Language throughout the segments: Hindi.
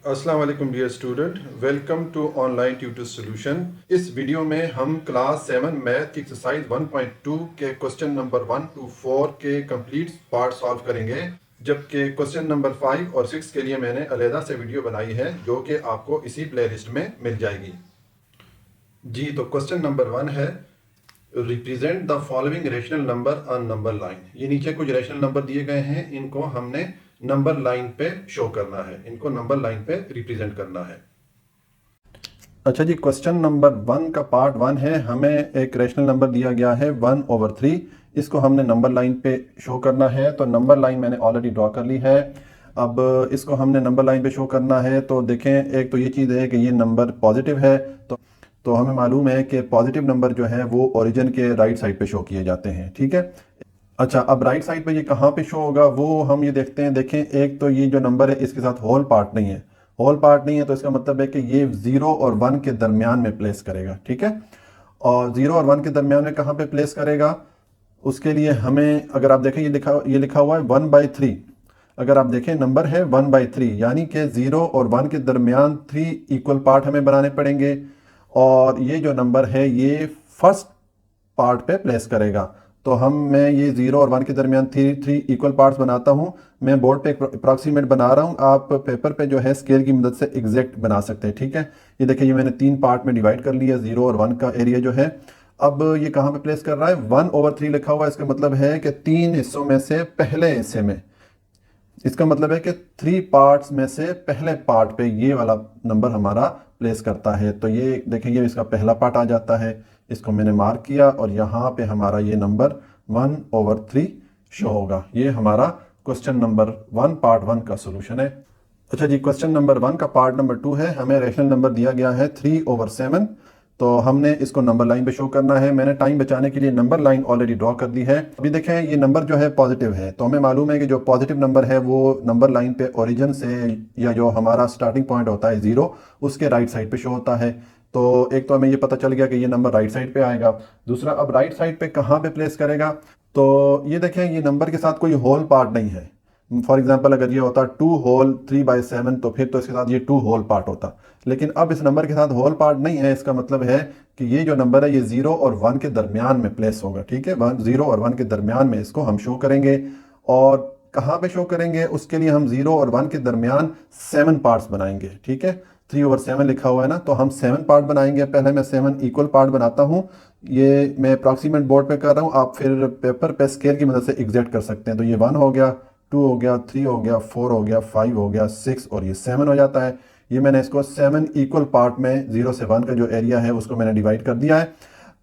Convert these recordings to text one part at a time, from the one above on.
अस्सलाम वालेकुम dear student, welcome to online tutor solution. इस वीडियो में हम क्लास 7 मैथ की एक्सरसाइज 1.2 के क्वेश्चन नंबर 1 to 4 के कंप्लीट पार्ट सॉल्व करेंगे, जबकि क्वेश्चन नंबर 5 और 6 के लिए मैंने अलहदा से वीडियो बनाई है जो कि आपको इसी प्लेलिस्ट में मिल जाएगी। जी, तो क्वेश्चन नंबर 1 है represent the following rational number on number line. ये नीचे कुछ रेशनल नंबर दिए गए हैं, इनको हमने नंबर लाइन पे शो करना है, इनको नंबर लाइन पे रिप्रेजेंट करना है। अच्छा जी, क्वेश्चन नंबर 1 का पार्ट 1 है। हमें एक रेशनल नंबर दिया गया है 1/3, इसको हमने नंबर लाइन पे शो करना है। तो नंबर लाइन मैंने ऑलरेडी ड्रॉ कर ली है। अब इसको हमने नंबर लाइन पे शो करना है। तो देखें, एक तो ये चीज़ है कि ये नंबर पॉजिटिव है, तो हमें मालूम है कि पॉजिटिव नंबर जो है वो ओरिजिन के राइट साइड पे शो किए जाते हैं। ठीक है। अच्छा, अब राइट साइड पे ये कहाँ पे शो होगा वो हम ये देखते हैं। देखें, एक तो ये जो नंबर है इसके साथ होल पार्ट नहीं है, होल पार्ट नहीं है, तो इसका मतलब है कि ये 0 और 1 के दरमियान में प्लेस करेगा। ठीक है। और 0 और 1 के दरमियान में कहाँ पे प्लेस करेगा, उसके लिए हमें, अगर आप देखें, ये लिखा हुआ है 1/3। अगर आप देखें, नंबर है 1/3, यानी कि 0 और 1 के दरमियान 3 इक्वल पार्ट हमें बनाने पड़ेंगे। और ये जो नंबर है ये फर्स्ट पार्ट पे प्लेस करेगा। तो मैं ये 0 और 1 के दरमियान थ्री इक्वल पार्ट्स बनाता हूँ। मैं बोर्ड पे अप्रॉक्सीमेट बना रहा हूँ, आप पेपर पे जो है स्केल की मदद से एग्जैक्ट बना सकते हैं। ठीक है। ये देखिए, ये मैंने 3 पार्ट में डिवाइड कर लिया 0 और 1 का एरिया जो है। अब ये कहाँ पे प्लेस कर रहा है, 1/3 लिखा हुआ है। इसका मतलब है कि 3 हिस्सों में से पहले हिस्से में, इसका मतलब है कि 3 पार्ट्स में से पहले पार्ट पे ये वाला नंबर हमारा प्लेस करता है। तो ये देखेंगे, इसका पहला पार्ट आ जाता है, इसको मैंने मार्क किया और यहाँ पे हमारा ये नंबर 1/3 शो होगा। ये हमारा क्वेश्चन नंबर 1 पार्ट 1 का सोल्यूशन है। अच्छा जी, क्वेश्चन नंबर 1 का पार्ट नंबर 2 है। हमें रेशनल नंबर दिया गया है 3/7, तो हमने इसको नंबर लाइन पे शो करना है। मैंने टाइम बचाने के लिए नंबर लाइन ऑलरेडी ड्रॉ कर दी है। अभी देखें, ये नंबर जो है पॉजिटिव है, तो हमें मालूम है कि जो पॉजिटिव नंबर है वो नंबर लाइन पे ओरिजिन से, या जो हमारा स्टार्टिंग पॉइंट होता है 0, उसके राइट साइड पे शो होता है। तो एक तो हमें ये पता चल गया कि ये नंबर राइट साइड पे आएगा। दूसरा, अब राइट साइड पे कहाँ पे प्लेस करेगा, तो ये देखें, ये नंबर के साथ कोई होल पार्ट नहीं है। फॉर एग्जाम्पल, अगर ये होता 2 होल 3/7, तो फिर तो इसके साथ ये 2 होल पार्ट होता। लेकिन अब इस नंबर के साथ होल पार्ट नहीं है। इसका मतलब है कि ये जो नंबर है ये 0 और 1 के दरमियान में प्लेस होगा। ठीक है, 0 और 1 के दरमियान में इसको हम शो करेंगे। और कहाँ पे शो करेंगे, उसके लिए हम 0 और 1 के दरमियान 7 पार्ट्स बनाएंगे। ठीक है, 3/7 लिखा हुआ है ना, तो हम 7 पार्ट बनाएंगे। पहले मैं 7 इक्वल पार्ट बनाता हूँ। ये मैं अप्रॉक्सीमेट बोर्ड पे कर रहा हूँ, आप फिर पेपर पे स्केल की मदद से एग्जैक्ट कर सकते हैं। तो ये 1 हो गया, 2 हो गया, 3 हो गया, 4 हो गया, 5 हो गया, 6 और ये 7 हो जाता है। ये मैंने इसको 7 इक्वल पार्ट में 0 से 1 का जो एरिया है उसको मैंने डिवाइड कर दिया है।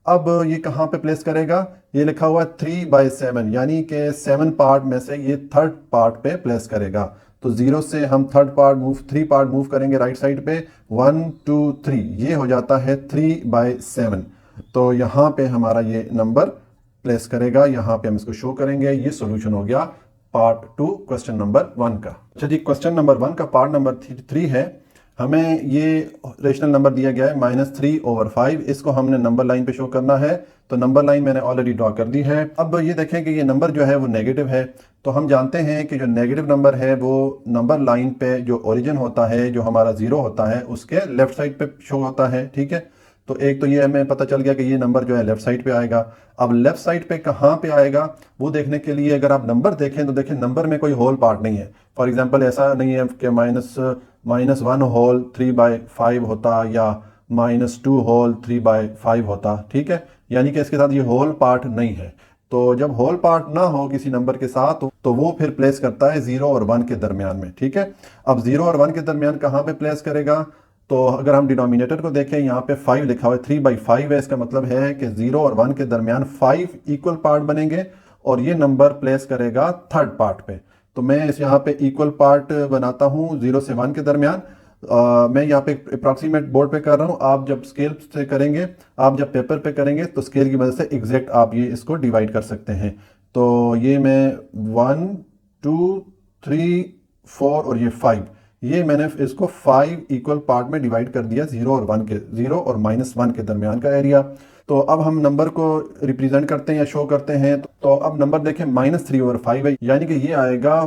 अब ये कहाँ पे प्लेस करेगा, ये लिखा हुआ है 3/7, यानी कि 7 पार्ट में से ये थर्ड पार्ट पे प्लेस करेगा। तो 0 से हम थ्री पार्ट मूव करेंगे राइट साइड पे, 1 2 3, ये हो जाता है 3/7। तो यहाँ पे हमारा ये नंबर प्लेस करेगा, यहाँ पे हम इसको शो करेंगे। ये सॉल्यूशन हो गया पार्ट 2 क्वेश्चन नंबर 1 का। अच्छा जी, क्वेश्चन नंबर 1 का पार्ट नंबर 3 है। हमें ये रेशनल नंबर दिया गया है -3/5, इसको हमने नंबर लाइन पे शो करना है। तो नंबर लाइन मैंने ऑलरेडी ड्रॉ कर दी है। अब ये देखें कि ये नंबर जो है वो नेगेटिव है। तो हम जानते हैं कि जो नेगेटिव नंबर है वो नंबर लाइन पे जो ओरिजिन होता है, जो हमारा 0 होता है, उसके लेफ्ट साइड पे शो होता है। ठीक है, तो एक तो ये हमें पता चल गया कि ये नंबर जो है लेफ्ट साइड पे आएगा। अब लेफ्ट साइड पे कहाँ पे आएगा वो देखने के लिए अगर आप नंबर देखें तो देखें, नंबर में कोई होल पार्ट नहीं है। फॉर एग्जांपल, ऐसा नहीं है कि -1 होल 3/5 होता या -2 होल 3/5 होता। ठीक है, यानी कि इसके साथ ये होल पार्ट नहीं है। तो जब होल पार्ट ना हो किसी नंबर के साथ, तो वो फिर प्लेस करता है 0 और 1 के दरमियान में। ठीक है, अब 0 और 1 के दरमियान कहाँ पे प्लेस करेगा, तो अगर हम डिनोमिनेटर को देखें, यहाँ पे 5 लिखा हुआ है, 3/5 है। इसका मतलब है कि 0 और 1 के दरमियान 5 इक्वल पार्ट बनेंगे और ये नंबर प्लेस करेगा थर्ड पार्ट पे। तो मैं इस यहाँ पे इक्वल पार्ट बनाता हूँ 0 से 1 के दरमियान। मैं यहाँ पे अप्रॉक्सीमेट बोर्ड पे कर रहा हूँ, आप जब स्केल से करेंगे, आप जब पेपर पे करेंगे तो स्केल की मदद से एग्जैक्ट आप ये इसको डिवाइड कर सकते हैं। तो ये मैं 1 2 3 4 और ये 5, ये मैंने इसको 5 इक्वल पार्ट में डिवाइड कर दिया, 0 और 1 के, 0 और -1 के दरमियान का एरिया। तो अब हम नंबर को रिप्रेजेंट करते हैं या शो करते हैं। तो अब नंबर देखें, -3/5 है, यानी कि ये आएगा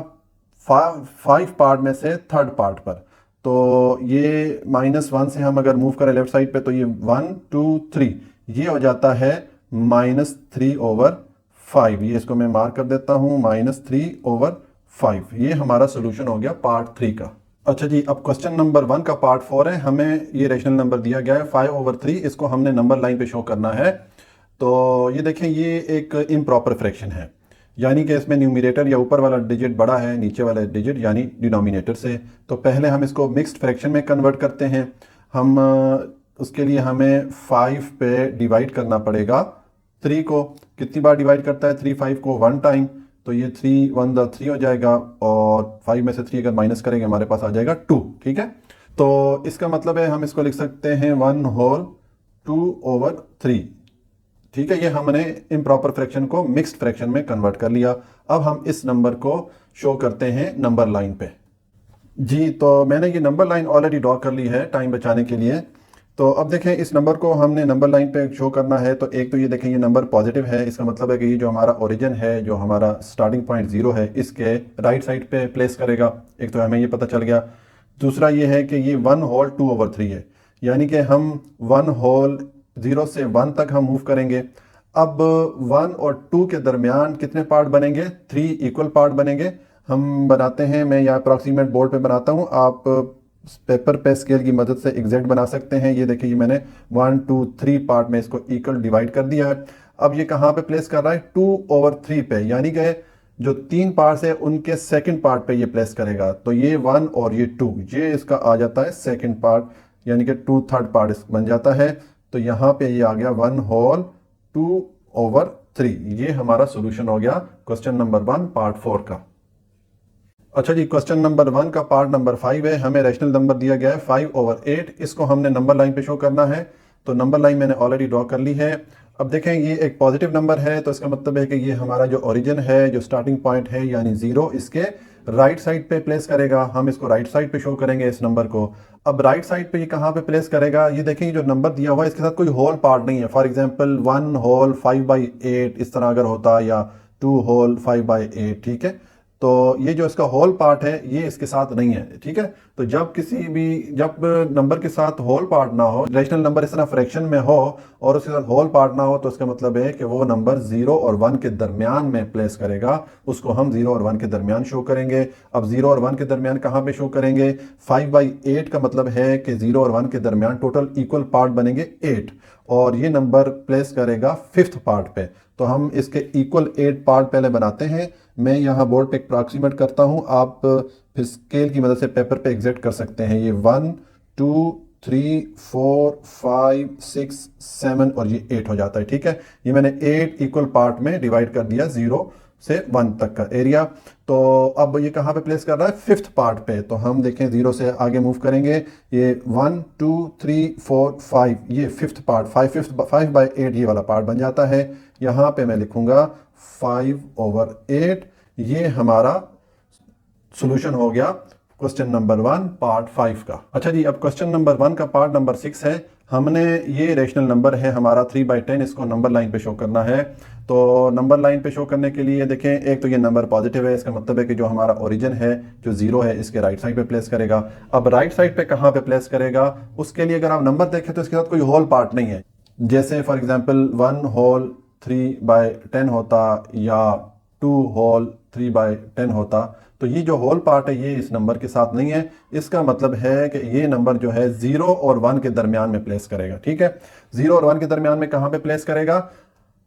5 पार्ट में से थर्ड पार्ट पर। तो ये -1 से हम अगर मूव करें लेफ्ट साइड पे तो ये 1 2 3 ये हो जाता है -3/5। ये इसको मैं मार्क कर देता हूँ, -3/5। ये हमारा सोल्यूशन हो गया पार्ट 3 का। अच्छा जी, अब क्वेश्चन नंबर 1 का पार्ट 4 है। हमें ये रेशनल नंबर दिया गया है 5/3, इसको हमने नंबर लाइन पे शो करना है। तो ये देखें, ये एक इम्प्रॉपर फ्रैक्शन है, यानी कि इसमें न्यूमरेटर या ऊपर वाला डिजिट बड़ा है नीचे वाला डिजिट यानी डिनोमिनेटर से। तो पहले हम इसको मिक्स्ड फ्रैक्शन में कन्वर्ट करते हैं। हम उसके लिए हमें 5 पे डिवाइड करना पड़ेगा 3 को। कितनी बार डिवाइड करता है 3 5 को? 1 टाइम। तो ये 3 1 3 हो जाएगा, और 5 में से 3 अगर माइनस करेंगे हमारे पास आ जाएगा 2। ठीक है, तो इसका मतलब है हम इसको लिख सकते हैं 1/2/3। ठीक है, ये हमने इम्प्रॉपर फ्रैक्शन को मिक्स्ड फ्रैक्शन में कन्वर्ट कर लिया। अब हम इस नंबर को शो करते हैं नंबर लाइन पे। जी, तो मैंने ये नंबर लाइन ऑलरेडी ड्रॉ कर ली है टाइम बचाने के लिए। तो अब देखें, इस नंबर को हमने नंबर लाइन पे शो करना है। तो एक तो ये देखें, ये नंबर पॉजिटिव है, इसका मतलब है कि ये जो हमारा ओरिजिन है, जो हमारा स्टार्टिंग पॉइंट 0 है, इसके राइट साइड पे प्लेस करेगा। एक तो हमें ये पता चल गया। दूसरा ये है कि ये 1/2/3 है, यानी कि हम 1/0 से 1 तक हम मूव करेंगे। अब 1 और 2 के दरमियान कितने पार्ट बनेंगे? 3 इक्वल पार्ट बनेंगे। हम बनाते हैं, मैं यहाँ अप्रॉक्सीमेट बोर्ड पे बनाता हूँ, आप पेपर पे स्केल की मदद से एग्जैक्ट बना सकते हैं। ये देखिए, ये मैंने 1 2 3 पार्ट में इसको इक्वल डिवाइड कर दिया है। अब ये कहाँ पे प्लेस कर रहा है? 2/3 पे, यानी कि जो 3 पार्ट्स है उनके सेकंड पार्ट पे ये प्लेस करेगा। तो ये 1 और ये 2, ये इसका आ जाता है सेकंड पार्ट, यानी कि 2/3 पार्ट बन जाता है। तो यहाँ पे ये आ गया 1/2/3। ये हमारा सोल्यूशन हो गया क्वेश्चन नंबर 1 पार्ट 4 का। अच्छा जी, क्वेश्चन नंबर 1 का पार्ट नंबर 5 है। हमें रैशनल नंबर दिया गया है 5/8। इसको हमने नंबर लाइन पे शो करना है। तो नंबर लाइन मैंने ऑलरेडी ड्रॉ कर ली है। अब देखें, ये एक पॉजिटिव नंबर है, तो इसका मतलब है कि ये हमारा जो ओरिजिन है, जो स्टार्टिंग पॉइंट है यानी 0, इसके राइट साइड पे प्लेस करेगा। हम इसको राइट साइड पे शो करेंगे इस नंबर को। अब राइट साइड पे ये कहाँ पे प्लेस करेगा? ये देखें, जो नंबर दिया हुआ है इसके साथ कोई होल पार्ट नहीं है। फॉर एग्जाम्पल 1/5/8 इस तरह अगर होता, या 2/5/8। ठीक है, तो ये जो इसका होल पार्ट है ये इसके साथ नहीं है। ठीक है, तो जब नंबर के साथ होल पार्ट ना हो, रेशनल नंबर इस तरह फ्रैक्शन में हो और उसके साथ होल पार्ट ना हो, तो इसका मतलब है कि वो नंबर 0 और 1 के दरमियान में प्लेस करेगा। उसको हम 0 और 1 के दरमियान शो करेंगे। अब 0 और 1 के दरमियान कहाँ पे शो करेंगे? 5/8 का मतलब है कि 0 और 1 के दरमियान टोटल इक्वल पार्ट बनेंगे 8, और ये नंबर प्लेस करेगा 5th पार्ट पे। तो हम इसके इक्वल 8 पार्ट पहले बनाते हैं। मैं यहाँ बोर्ड पे अप्रॉक्सीमेट करता हूँ, आप फिर स्केल की मदद से पेपर पे एग्जैक्ट कर सकते हैं। ये 1 2 3 4 5 6 7 और ये 8 हो जाता है। ठीक है, ये मैंने 8 इक्वल पार्ट में डिवाइड कर दिया 0 से 1 तक का एरिया। तो अब ये कहाँ पे प्लेस कर रहा है? 5th पार्ट पे। तो हम देखें, 0 से आगे मूव करेंगे। ये 1 2 3 4 5, ये 5th पार्ट, 5/8 ये वाला पार्ट बन जाता है। यहाँ पे मैं लिखूंगा 5/8। ये हमारा सॉल्यूशन हो गया क्वेश्चन नंबर 1 पार्ट 5 का। अच्छा जी, अब क्वेश्चन नंबर 1 का पार्ट नंबर 6 है। हमने ये रेशनल नंबर है हमारा 3/10, इसको नंबर लाइन पे शो करना है। तो नंबर लाइन पे शो करने के लिए देखें, एक तो ये नंबर पॉजिटिव है, इसका मतलब है कि जो हमारा ओरिजिन है जो 0 है, इसके राइट साइड पे प्लेस करेगा। अब राइट साइड पे कहाँ पे प्लेस करेगा? उसके लिए अगर आप नंबर देखें तो इसके साथ कोई होल पार्ट नहीं है। जैसे फॉर एग्जाम्पल 1/3/10 होता, या 2/3/10 होता। तो ये जो होल पार्ट है ये इस नंबर के साथ नहीं है। इसका मतलब है कि ये नंबर जो है 0 और 1 के दरमियान में प्लेस करेगा। ठीक है, 0 और 1 के दरमियान में कहाँ पे प्लेस करेगा?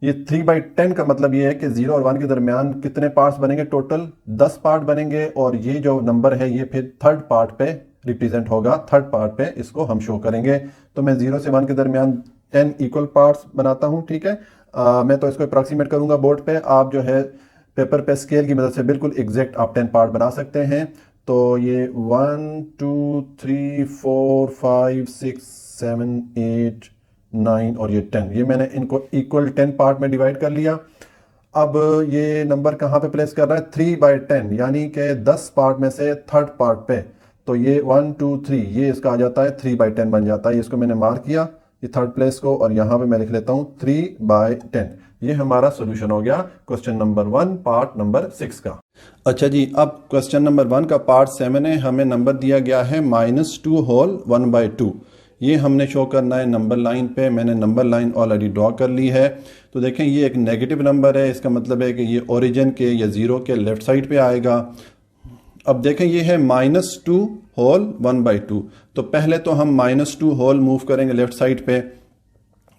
ये 3/10 का मतलब ये है कि 0 और 1 के दरमियान कितने पार्ट्स बनेंगे? टोटल 10 पार्ट बनेंगे, और ये जो नंबर है ये फिर 3rd पार्ट पे रिप्रेजेंट होगा। 3rd पार्ट पे इसको हम शो करेंगे। तो मैं 0 से 1 के दरमियान 10 इक्वल पार्ट्स बनाता हूँ। ठीक है, मैं तो इसको अप्रॉक्सीमेट करूंगा बोर्ड पे। आप जो है पेपर पे स्केल की मदद से बिल्कुल एग्जैक्ट आप 10 पार्ट बना सकते हैं। तो ये 1 2 3 4 5 6 7 8 9 और ये 10, ये मैंने इनको इक्वल 10 पार्ट में डिवाइड कर लिया। अब ये नंबर कहाँ पे प्लेस कर रहा है? 3/10, यानी कि 10 पार्ट में से 3rd पार्ट पे। तो ये 1 2 3 ये इसका आ जाता है 3/10 बन जाता है। इसको मैंने मार्क किया ये 3rd प्लेस को, और यहाँ पे मैं लिख लेता हूँ 3/10। ये हमारा सोल्यूशन हो गया क्वेश्चन नंबर 1 पार्ट नंबर 6 का। अच्छा जी, अब क्वेश्चन नंबर 1 का पार्ट 7 है। हमें नंबर दिया गया है -2 होल 1/2। ये हमने शो करना है नंबर लाइन पे। मैंने नंबर लाइन ऑलरेडी ड्रॉ कर ली है। तो देखें ये एक नेगेटिव नंबर है, इसका मतलब है कि ये ओरिजिन के या ज़ीरो के लेफ़्ट साइड पे आएगा। अब देखें ये है -2 होल 1/2। तो पहले तो हम -2 होल मूव करेंगे लेफ़्ट साइड पे,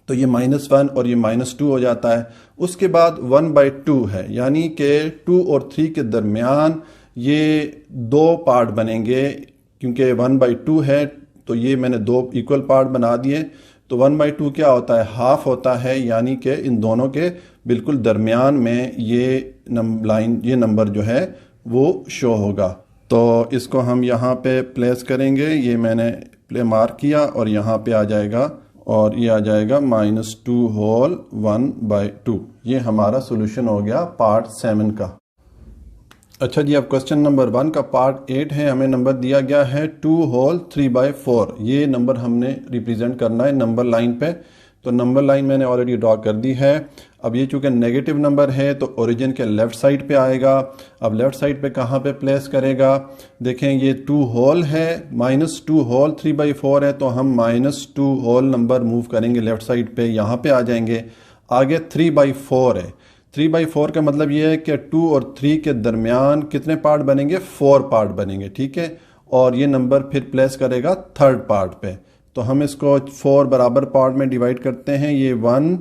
तो ये -1 और ये -2 हो जाता है। उसके बाद 1/2 है, यानी कि 2 और 3 के दरमियान ये दो पार्ट बनेंगे। क्योंकि 1/2 है तो ये मैंने दो इक्वल पार्ट बना दिए। तो 1/2 क्या होता है? हाफ होता है, यानी कि इन दोनों के बिल्कुल दरमियान में ये नंबर जो है वो शो होगा। तो इसको हम यहाँ पे प्लेस करेंगे। ये मैंने मार्क किया और यहाँ पे आ जाएगा, और ये आ जाएगा -2 होल 1/2। ये हमारा सोल्यूशन हो गया पार्ट 7 का। अच्छा जी, अब क्वेश्चन नंबर 1 का पार्ट 8 है। हमें नंबर दिया गया है 2 होल 3/4। ये नंबर हमने रिप्रेजेंट करना है नंबर लाइन पे। तो नंबर लाइन मैंने ऑलरेडी ड्रॉ कर दी है। अब ये चूँकि नेगेटिव नंबर है तो ओरिजिन के लेफ़्ट साइड पे आएगा। अब लेफ़्ट साइड पे कहाँ पे प्लेस करेगा? देखें ये 2 होल है, -2 होल 3/4 है, तो हम -2 होल नंबर मूव करेंगे लेफ़्ट साइड पे, यहाँ पे आ जाएंगे। आगे 3/4 है। 3/4 का मतलब ये है कि 2 और 3 के दरमियान कितने पार्ट बनेंगे? 4 पार्ट बनेंगे, ठीक है। और ये नंबर फिर प्लेस करेगा थर्ड पार्ट पे। तो हम इसको 4 बराबर पार्ट में डिवाइड करते हैं। ये 1,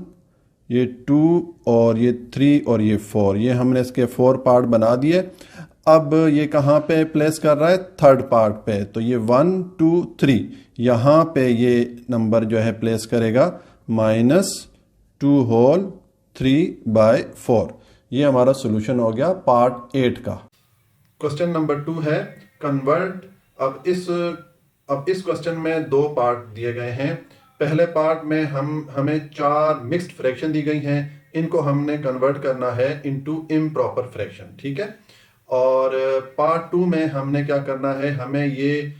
ये 2 और ये 3 और ये 4। ये हमने इसके 4 पार्ट बना दिए। अब ये कहाँ पे प्लेस कर रहा है? थर्ड पार्ट पे। तो ये 1 2 3 यहाँ पे ये नंबर जो है प्लेस करेगा -2 होल 3/4। ये हमारा सोल्यूशन हो गया पार्ट 8 का। क्वेश्चन नंबर 2 है कन्वर्ट। अब इस क्वेश्चन में दो पार्ट दिए गए हैं। पहले पार्ट में हमें 4 मिक्स्ड फ्रैक्शन दी गई हैं। इनको हमने कन्वर्ट करना है इनटू इम्प्रॉपर फ्रैक्शन, ठीक है। और पार्ट 2 में हमने क्या करना है? हमें ये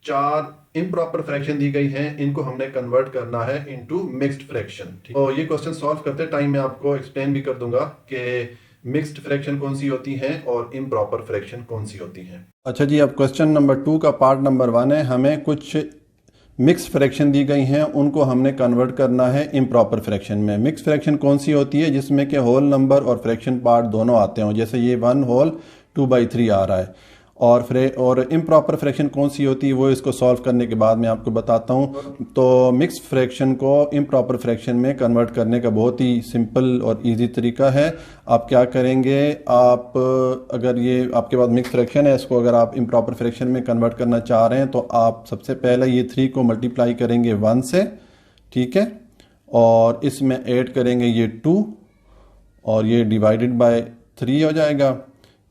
4 इम्प्रॉपर फ्रैक्शन दी गई हैं, इनको हमने कन्वर्ट करना है इनटू मिक्स्ड फ्रैक्शन। और ये क्वेश्चन सॉल्व करते टाइम मैं आपको एक्सप्लेन भी कर दूंगा कि मिक्स्ड फ्रैक्शन कौन सी होती हैं और इम्प्रॉपर फ्रैक्शन कौन सी होती हैं। अच्छा जी, अब क्वेश्चन नंबर 2 का पार्ट नंबर 1 है। हमें कुछ मिक्स फ्रैक्शन दी गई हैं, उनको हमने कन्वर्ट करना है इम्प्रॉपर फ्रैक्शन में। मिक्स फ्रैक्शन कौन सी होती है? जिसमें कि होल नंबर और फ्रैक्शन पार्ट दोनों आते हों। जैसे ये 1 होल 2/3 आ रहा है। और इम्प्रॉपर फ्रैक्शन कौन सी होती है वो इसको सॉल्व करने के बाद मैं आपको बताता हूँ। तो मिक्स फ्रैक्शन को इम्प्रॉपर फ्रैक्शन में कन्वर्ट करने का बहुत ही सिंपल और इजी तरीका है। आप क्या करेंगे? आप अगर ये आपके पास मिक्स फ्रैक्शन है, इसको अगर आप इम्प्रॉपर फ्रैक्शन में कन्वर्ट करना चाह रहे हैं तो आप सबसे पहले ये 3 को मल्टीप्लाई करेंगे 1 से, ठीक है। और इसमें ऐड करेंगे ये 2 और ये डिवाइडेड बाय 3 हो जाएगा।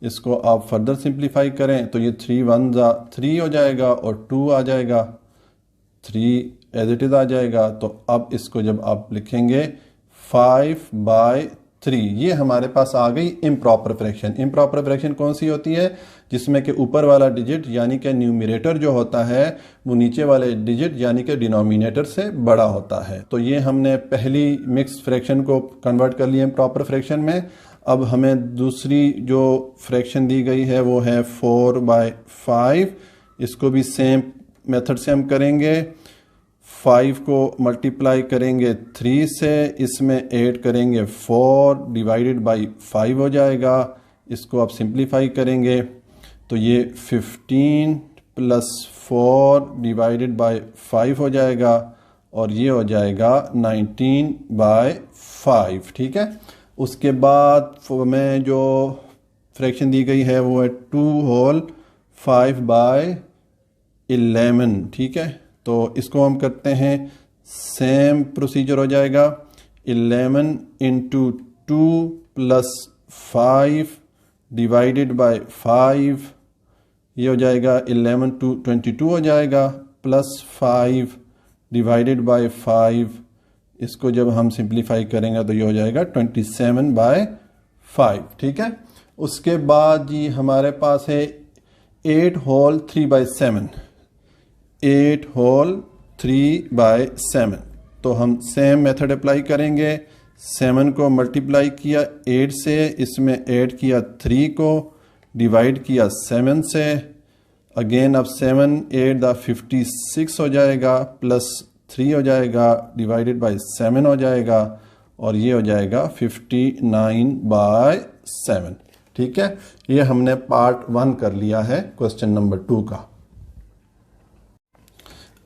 इसको आप फर्दर सिंप्लीफाई करें तो ये 3 1 3 हो जाएगा और 2 आ जाएगा, 3 एज इट इज़ आ जाएगा। तो अब इसको जब आप लिखेंगे 5/3, ये हमारे पास आ गई इम्प्रॉपर फ्रैक्शन। इम्प्रॉपर फ्रैक्शन कौन सी होती है? जिसमें कि ऊपर वाला डिजिट यानी कि न्यूमरेटर जो होता है वो नीचे वाले डिजिट यानी कि डिनोमिनेटर से बड़ा होता है। तो ये हमने पहली मिक्स फ्रैक्शन को कन्वर्ट कर लिया इम्प्रॉपर फ्रैक्शन में। अब हमें दूसरी जो फ्रैक्शन दी गई है वो है 4/5। इसको भी सेम मेथड से हम करेंगे। 5 को मल्टीप्लाई करेंगे 3 से, इसमें ऐड करेंगे 4 डिवाइडेड बाई 5 हो जाएगा। इसको आप सिंप्लीफाई करेंगे तो ये 15 + 4 डिवाइडेड बाई 5 हो जाएगा और ये हो जाएगा 19/5, ठीक है। उसके बाद में जो फ्रैक्शन दी गई है वो है 2 होल 5/11, ठीक है। तो इसको हम करते हैं, सेम प्रोसीजर हो जाएगा। 11 × 2 + 5 डिवाइडेड बाय 5, ये हो जाएगा 11 2 22 हो जाएगा, +5 डिवाइडेड बाय 5। इसको जब हम सिंप्लीफाई करेंगे तो ये हो जाएगा 27/5, ठीक है। उसके बाद जी हमारे पास है 8 होल 3/7, 8 होल 3/7। तो हम सेम मेथड अप्लाई करेंगे। 7 को मल्टीप्लाई किया 8 से, इसमें ऐड किया 3 को, डिवाइड किया 7 से, अगेन अब 7 8 द 56 हो जाएगा, प्लस 3 हो जाएगा, डिवाइडेड बाय 7 हो जाएगा, और ये हो जाएगा 59/7। ठीक है, ये हमने पार्ट 1 कर लिया है क्वेश्चन नंबर 2 का।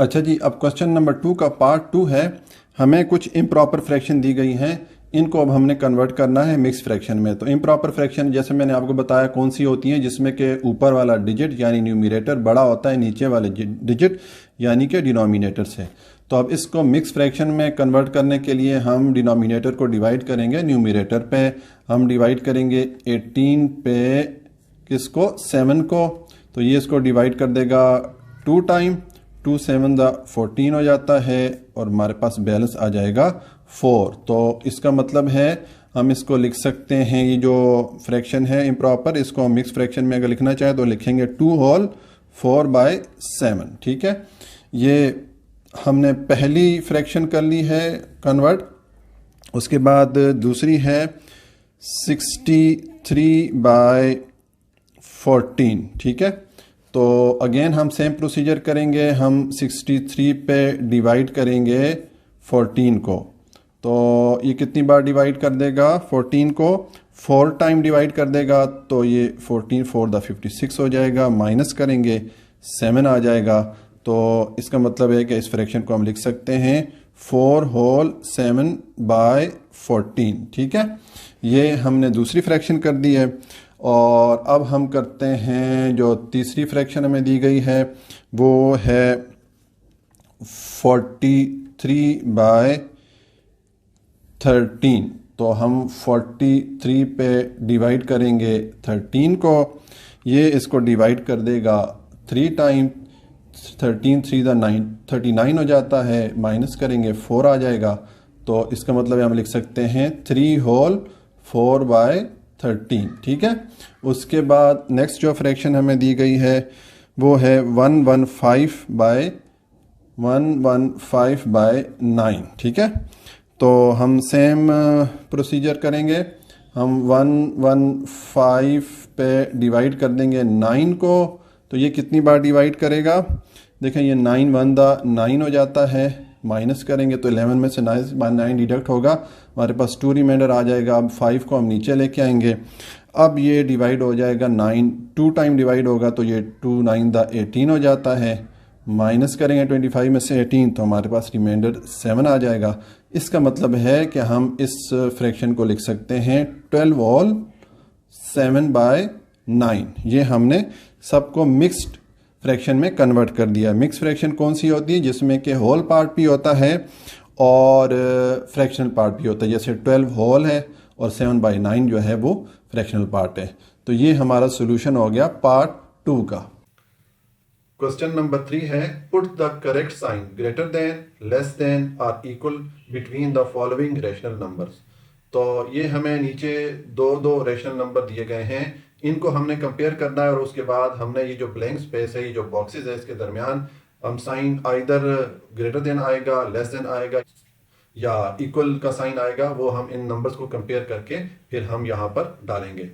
अच्छा जी, अब क्वेश्चन नंबर 2 का पार्ट 2 है। हमें कुछ इम्प्रॉपर फ्रैक्शन दी गई हैं, इनको अब हमने कन्वर्ट करना है मिक्स फ्रैक्शन में। तो इम्प्रॉपर फ्रैक्शन जैसे मैंने आपको बताया कौन सी होती हैं, जिसमें के ऊपर वाला डिजिट यानी न्यूमरेटर बड़ा होता है नीचे वाले डिजिट यानी कि डिनोमिनेटर से। तो अब इसको मिक्स फ्रैक्शन में कन्वर्ट करने के लिए हम डिनोमिनेटर को डिवाइड करेंगे न्यूमरेटर पे। हम डिवाइड करेंगे 18 पे किसको, 7 को। तो ये इसको डिवाइड कर देगा 2 टाइम, 2 7 14 हो जाता है, और हमारे पास बैलेंस आ जाएगा 4। तो इसका मतलब है हम इसको लिख सकते हैं, ये जो फ्रैक्शन है इम्प्रॉपर, इसको हम मिक्स फ्रैक्शन में अगर लिखना चाहे तो लिखेंगे 2 होल 4/7। ठीक है, ये हमने पहली फ्रैक्शन कर ली है कन्वर्ट। उसके बाद दूसरी है 63/14। ठीक है, तो अगेन हम सेम प्रोसीजर करेंगे, हम 63 पे डिवाइड करेंगे 14 को। तो ये कितनी बार डिवाइड कर देगा, 14 को 4 टाइम डिवाइड कर देगा, तो ये 14 4 द 56 हो जाएगा, माइनस करेंगे 7 आ जाएगा। तो इसका मतलब है कि इस फ्रैक्शन को हम लिख सकते हैं 4 होल 7/14। ठीक है, ये हमने दूसरी फ्रैक्शन कर दी है। और अब हम करते हैं जो तीसरी फ्रैक्शन हमें दी गई है, वो है 43/13। तो हम 43 पे डिवाइड करेंगे 13 को, ये इसको डिवाइड कर देगा 3 टाइम, 13 3 द 9 39 हो जाता है, माइनस करेंगे 4 आ जाएगा। तो इसका मतलब हम लिख सकते हैं 3 होल 4/13। ठीक है, उसके बाद नेक्स्ट जो फ्रैक्शन हमें दी गई है वो है 115/9। ठीक है, तो हम सेम प्रोसीजर करेंगे, हम 115 पे डिवाइड कर देंगे 9 को। तो ये कितनी बार डिवाइड करेगा, देखें ये 9 1 द 9 हो जाता है, माइनस करेंगे तो 11 में से 9 डिडक्ट होगा, हमारे पास 2 रिमाइंडर आ जाएगा। अब 5 को हम नीचे लेके आएंगे, अब ये डिवाइड हो जाएगा 9 2 टाइम डिवाइड होगा, तो ये 2 9 द 18 हो जाता है, माइनस करेंगे 25 में से 18, तो हमारे पास रिमाइंडर 7 आ जाएगा। इसका मतलब है कि हम इस फ्रैक्शन को लिख सकते हैं 12 होल 7/9। ये हमने सबको मिक्स्ड फ्रैक्शन में कन्वर्ट कर दिया। मिक्स फ्रैक्शन कौन सी होती है, जिसमें कि होल पार्ट भी होता है और फ्रैक्शनल पार्ट भी होता है। जैसे 12 होल है और 7/9 जो है वो फ्रैक्शनल पार्ट है। तो ये हमारा सोल्यूशन हो गया पार्ट 2 का। क्वेश्चन नंबर 3 है, put the correct sign greater than, less than और equal between the following rational numbers. तो ये हमें नीचे दो रैशनल नंबर दिए गए हैं, इनको हमने कंपेयर करना है, और उसके बाद हमने ये जो ब्लैंक स्पेस है, ये जो बॉक्सेस है, इसके दरमियान हम साइन आइदर ग्रेटर देन आएगा, लेस देन आएगा या इक्वल का साइन आएगा, वो हम इन नंबर्स को कंपेयर करके फिर हम यहाँ पर डालेंगे।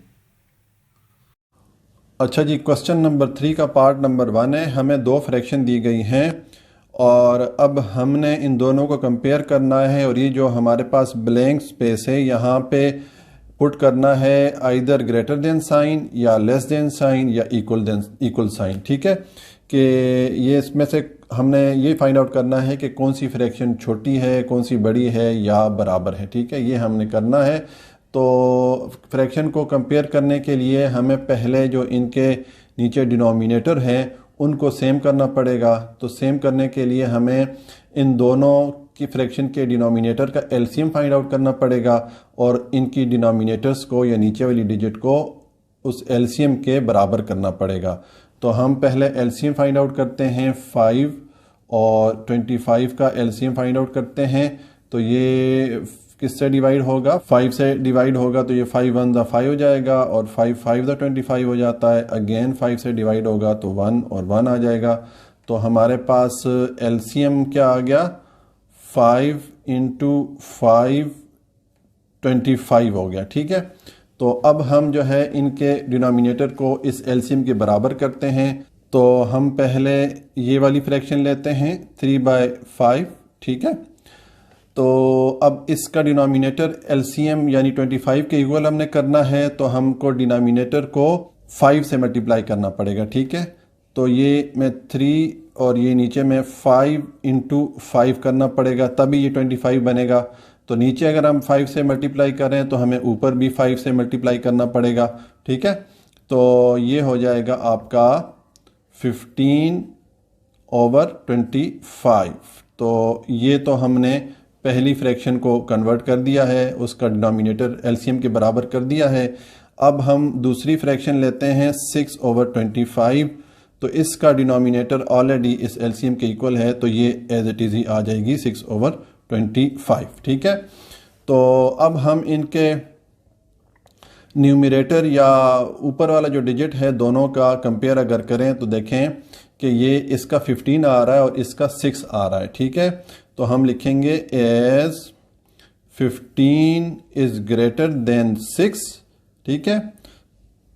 अच्छा जी, क्वेश्चन नंबर 3 का पार्ट नंबर 1 है। हमें 2 फ्रैक्शन दी गई हैं और अब हमने इन दोनों को कंपेयर करना है, और ये जो हमारे पास ब्लैंक स्पेस है यहाँ पे पुट करना है आइदर ग्रेटर देन साइन या लेस देन साइन या इक्वल साइन। ठीक है, कि ये इसमें से हमने ये फाइंड आउट करना है कि कौन सी फ्रैक्शन छोटी है, कौन सी बड़ी है या बराबर है। ठीक है, ये हमने करना है। तो फ्रैक्शन को कंपेयर करने के लिए हमें पहले जो इनके नीचे डिनोमिनेटर हैं उनको सेम करना पड़ेगा। तो सेम करने के लिए हमें इन दोनों की फ्रैक्शन के डिनोमिनेटर का एलसीएम फाइंड आउट करना पड़ेगा, और इनकी डिनोमिनेटर्स को या नीचे वाली डिजिट को उस एलसीएम के बराबर करना पड़ेगा। तो हम पहले एलसीएम फाइंड आउट करते हैं, 5 और 25 का एलसीएम फाइंड आउट करते हैं। तो ये किससे डिवाइड होगा, 5 से डिवाइड होगा, तो ये 5 1 द 5 हो जाएगा, और 5 5 द 25 हो जाता है। अगेन 5 से डिवाइड होगा तो 1 और 1 आ जाएगा। तो हमारे पास एलसीएम क्या आ गया, 5 × 5 25 हो गया। ठीक है, तो अब हम जो है इनके डिनोमिनेटर को इस एलसीएम के बराबर करते हैं। तो हम पहले ये वाली फ्रैक्शन लेते हैं 3/5, ठीक है। तो अब इसका डिनोमिनेटर एलसीएम यानी 25 के इक्वल हमने करना है, तो हमको डिनोमिनेटर को 5 से मल्टीप्लाई करना पड़ेगा, ठीक है। तो ये मैं 3 और ये नीचे में 5 × 5 करना पड़ेगा, तभी ये 25 बनेगा। तो नीचे अगर हम 5 से मल्टीप्लाई करें तो हमें ऊपर भी 5 से मल्टीप्लाई करना पड़ेगा, ठीक है। तो ये हो जाएगा आपका 15/25। तो ये तो हमने पहली फ्रैक्शन को कन्वर्ट कर दिया है, उसका डिनोमिनेटर एलसीएम के बराबर कर दिया है। अब हम दूसरी फ्रैक्शन लेते हैं 6/25। तो इसका डिनोमिनेटर ऑलरेडी इस एलसीएम के इक्वल है, तो ये एज इट इज़ ही आ जाएगी 6/25, ठीक है। तो अब हम इनके न्यूमरेटर या ऊपर वाला जो डिजिट है दोनों का कंपेयर अगर करें तो देखें कि ये इसका 15 आ रहा है और इसका 6 आ रहा है, ठीक है। तो हम लिखेंगे एज 15 इज ग्रेटर देन 6, ठीक है।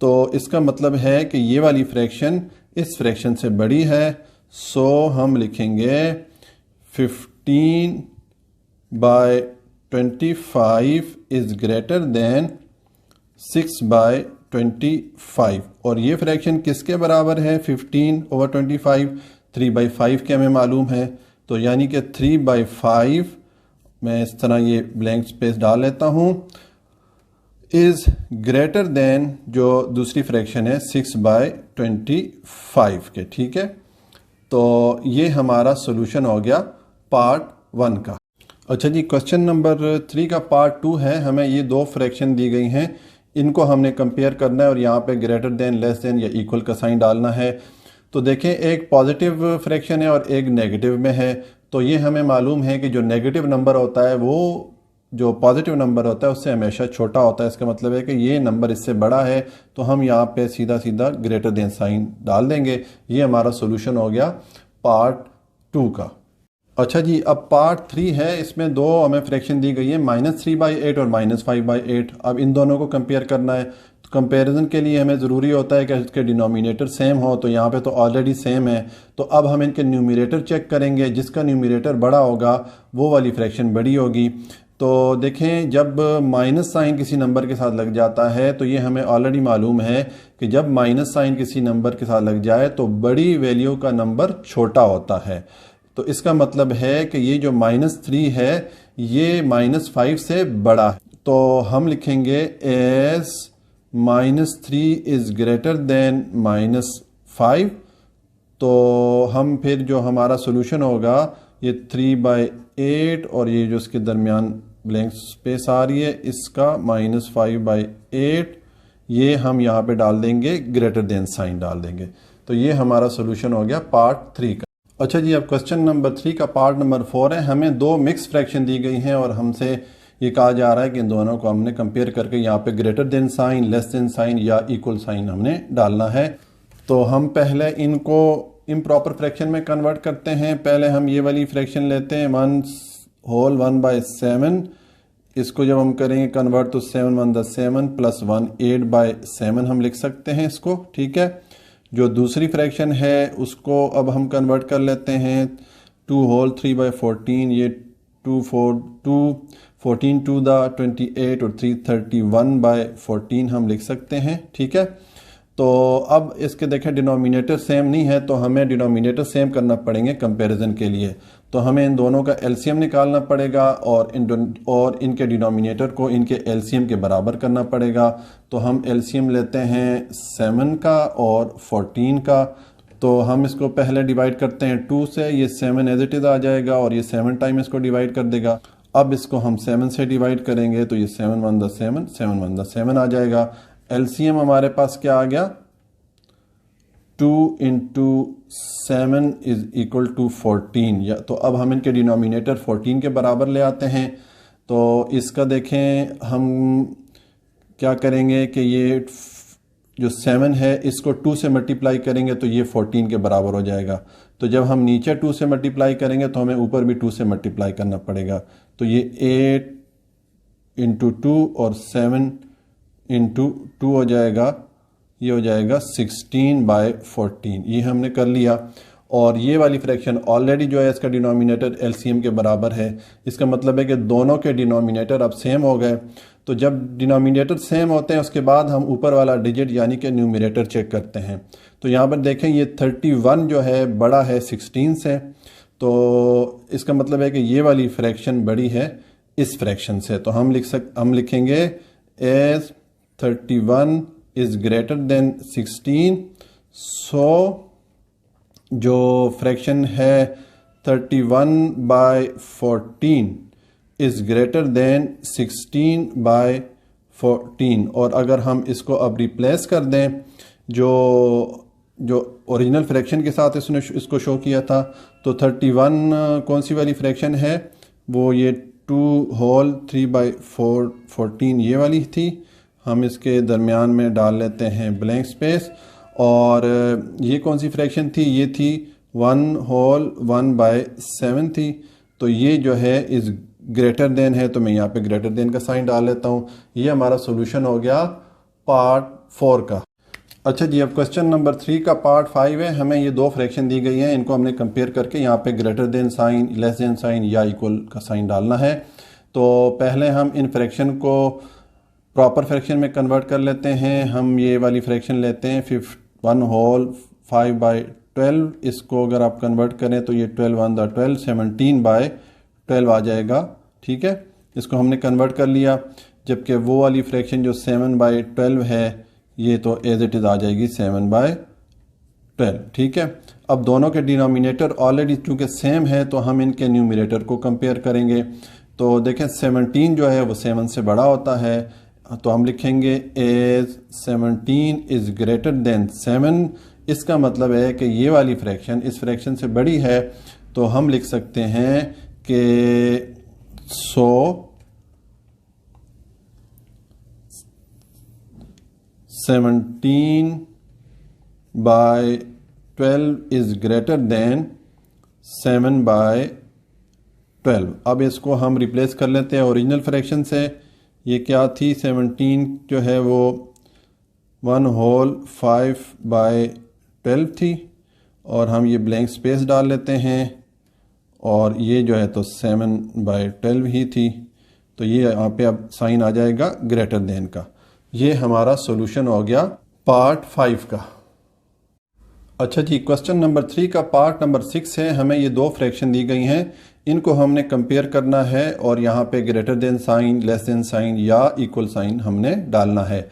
तो इसका मतलब है कि ये वाली फ्रैक्शन इस फ्रैक्शन से बड़ी है। सो हम लिखेंगे 15/25 इज ग्रेटर देन 6/25। और ये फ्रैक्शन किसके बराबर है? 15/25 3/5 के हमें मालूम है। तो यानी कि 3/5, मैं इस तरह ये ब्लैंक स्पेस डाल लेता हूँ, इज ग्रेटर देन जो दूसरी फ्रैक्शन है 6/25 के, ठीक है। तो ये हमारा सॉल्यूशन हो गया पार्ट 1 का। अच्छा जी, क्वेश्चन नंबर 3 का पार्ट 2 है। हमें ये दो फ्रैक्शन दी गई हैं, इनको हमने कंपेयर करना है और यहाँ पे ग्रेटर देन, लेस देन या इक्वल का साइन डालना है। तो देखें, एक पॉजिटिव फ्रैक्शन है और एक नेगेटिव में है। तो ये हमें मालूम है कि जो नेगेटिव नंबर होता है वो जो पॉजिटिव नंबर होता है उससे हमेशा छोटा होता है। इसका मतलब है कि ये नंबर इससे बड़ा है, तो हम यहाँ पे सीधा सीधा ग्रेटर देन साइन डाल देंगे। ये हमारा सोल्यूशन हो गया पार्ट 2 का। अच्छा जी, अब पार्ट 3 है। इसमें दो हमें फ्रैक्शन दी गई है, -3/8 और -5/8। अब इन दोनों को कंपेयर करना है। तो कंपैरिजन के लिए हमें ज़रूरी होता है कि इसके डिनोमिनेटर सेम हो। तो यहाँ पे तो ऑलरेडी सेम है, तो अब हम इनके न्यूमरेटर चेक करेंगे। जिसका न्यूमरेटर बड़ा होगा वो वाली फ्रैक्शन बड़ी होगी। तो देखें, जब माइनस साइन किसी नंबर के साथ लग जाता है तो ये हमें ऑलरेडी मालूम है कि जब माइनस साइन किसी नंबर के साथ लग जाए तो बड़ी वैल्यू का नंबर छोटा होता है। तो इसका मतलब है कि ये जो -3 है ये -5 से बड़ा है। तो हम लिखेंगे एज -3 इज ग्रेटर देन -5। तो हम फिर जो हमारा सोल्यूशन होगा ये 3/8 और ये जो इसके दरमियान ब्लैंक स्पेस आ रही है इसका -5/8, ये हम यहाँ पे डाल देंगे, ग्रेटर देन साइन डाल देंगे। तो ये हमारा सोल्यूशन हो गया पार्ट 3 का। अच्छा जी, अब क्वेश्चन नंबर 3 का पार्ट नंबर 4 है। हमें दो मिक्स फ्रैक्शन दी गई हैं और हमसे ये कहा जा रहा है कि इन दोनों को हमने कंपेयर करके यहाँ पे greater than sign, less than sign या इक्वल साइन हमने डालना है। तो हम पहले इनको इम्प्रॉपर फ्रैक्शन में कन्वर्ट करते हैं। पहले हम ये वाली फ्रैक्शन लेते हैं 1/7। इसको जब हम करेंगे कन्वर्ट तो 7 1 7 प्लस 1 8/7 हम लिख सकते हैं इसको, ठीक है। जो दूसरी फ्रैक्शन है उसको अब हम कन्वर्ट कर लेते हैं 2 होल 3/14। ये 2 14 2 28 और 3 31/14 हम लिख सकते हैं, ठीक है। तो अब इसके देखें डिनोमिनेटर सेम नहीं है, तो हमें डिनोमिनेटर सेम करना पड़ेंगे कंपैरिजन के लिए। तो हमें इन दोनों का एलसीएम निकालना पड़ेगा और इनके डिनोमिनेटर को इनके एलसीएम के बराबर करना पड़ेगा। तो हम एलसीएम लेते हैं 7 का और 14 का। तो हम इसको पहले डिवाइड करते हैं 2 से, ये 7 एज इट इज़ आ जाएगा और ये 7 टाइम इसको डिवाइड कर देगा। अब इसको हम 7 से डिवाइड करेंगे तो ये 7 1 7 7 1 7 आ जाएगा। एलसीएम हमारे पास क्या आ गया? 2 × 7 इज इक्वल टू 14। या तो अब हम इनके डिनोमिनेटर 14 के बराबर ले आते हैं। तो इसका देखें हम क्या करेंगे कि ये जो 7 है इसको 2 से मल्टीप्लाई करेंगे तो ये 14 के बराबर हो जाएगा। तो जब हम नीचे 2 से मल्टीप्लाई करेंगे तो हमें ऊपर भी 2 से मल्टीप्लाई करना पड़ेगा। तो ये 8 × 2 और 7 इंटू 2 हो जाएगा, ये हो जाएगा 16/14। ये हमने कर लिया। और ये वाली फ्रैक्शन ऑलरेडी जो है इसका डिनोमिनेटर एलसीएम के बराबर है। इसका मतलब है कि दोनों के डिनोमिनेटर अब सेम हो गए। तो जब डिनोमिनेटर सेम होते हैं उसके बाद हम ऊपर वाला डिजिट यानी कि न्यूमरेटर चेक करते हैं। तो यहाँ पर देखें ये 31 जो है बड़ा है 16 से, तो इसका मतलब है कि ये वाली फ्रैक्शन बड़ी है इस फ्रैक्शन से। तो हम लिखेंगे एज 31 इज़ ग्रेटर देन 16। सो जो फ्रैक्शन है 31/14 इज़ ग्रेटर देन 16/14। और अगर हम इसको अब रिप्लेस कर दें जो ओरिजिनल फ्रैक्शन के साथ इसको शो किया था, तो 31 कौन सी वाली फ्रैक्शन है, वो ये 2 होल 3/14 ये वाली थी। हम इसके दरमियान में डाल लेते हैं ब्लैंक स्पेस। और ये कौन सी फ्रैक्शन थी, ये थी 1 होल 1/7 थी। तो ये जो है इस ग्रेटर देन है, तो मैं यहाँ पे ग्रेटर देन का साइन डाल लेता हूँ। ये हमारा सॉल्यूशन हो गया पार्ट 4 का। अच्छा जी, अब क्वेश्चन नंबर 3 का पार्ट 5 है। हमें ये दो फ्रैक्शन दी गई हैं, इनको हमने कंपेयर करके यहाँ पे greater than sign, less than sign या इक्वल का साइन डालना है। तो पहले हम इन फ्रैक्शन को प्रॉपर फ्रैक्शन में कन्वर्ट कर लेते हैं। हम ये वाली फ्रैक्शन लेते हैं 1 होल 5/12। इसको अगर आप कन्वर्ट करें तो ये 12 1 12 17/12 आ जाएगा। ठीक है, इसको हमने कन्वर्ट कर लिया। जबकि वो वाली फ्रैक्शन जो 7/12 है, ये तो एज इट इज़ आ जाएगी 7/12। ठीक है, अब दोनों के डिनोमिनेटर ऑलरेडी चूँकि सेम है तो हम इनके न्यूमरेटर को कंपेयर करेंगे। तो देखें 17 जो है वो 7 से बड़ा होता है, तो हम लिखेंगे एज 17 इज़ ग्रेटर देन 7। इसका मतलब है कि ये वाली फ्रैक्शन इस फ्रैक्शन से बड़ी है। तो हम लिख सकते हैं कि 17/12 इज़ ग्रेटर देन 7/12। अब इसको हम रिप्लेस कर लेते हैं ओरिजिनल फ्रैक्शन से। ये क्या थी, 17 जो है वो 1 होल 5/12 थी। और हम ये ब्लैंक स्पेस डाल लेते हैं, और ये जो है तो 7/12 ही थी। तो ये यहाँ पे अब साइन आ जाएगा ग्रेटर देन का। ये हमारा सॉल्यूशन हो गया पार्ट 5 का। अच्छा जी, क्वेश्चन नंबर 3 का पार्ट नंबर 6 है। हमें ये दो फ्रैक्शन दी गई हैं, इनको हमने कंपेयर करना है और यहाँ पे greater than sign, less than sign या इक्वल साइन हमने डालना है।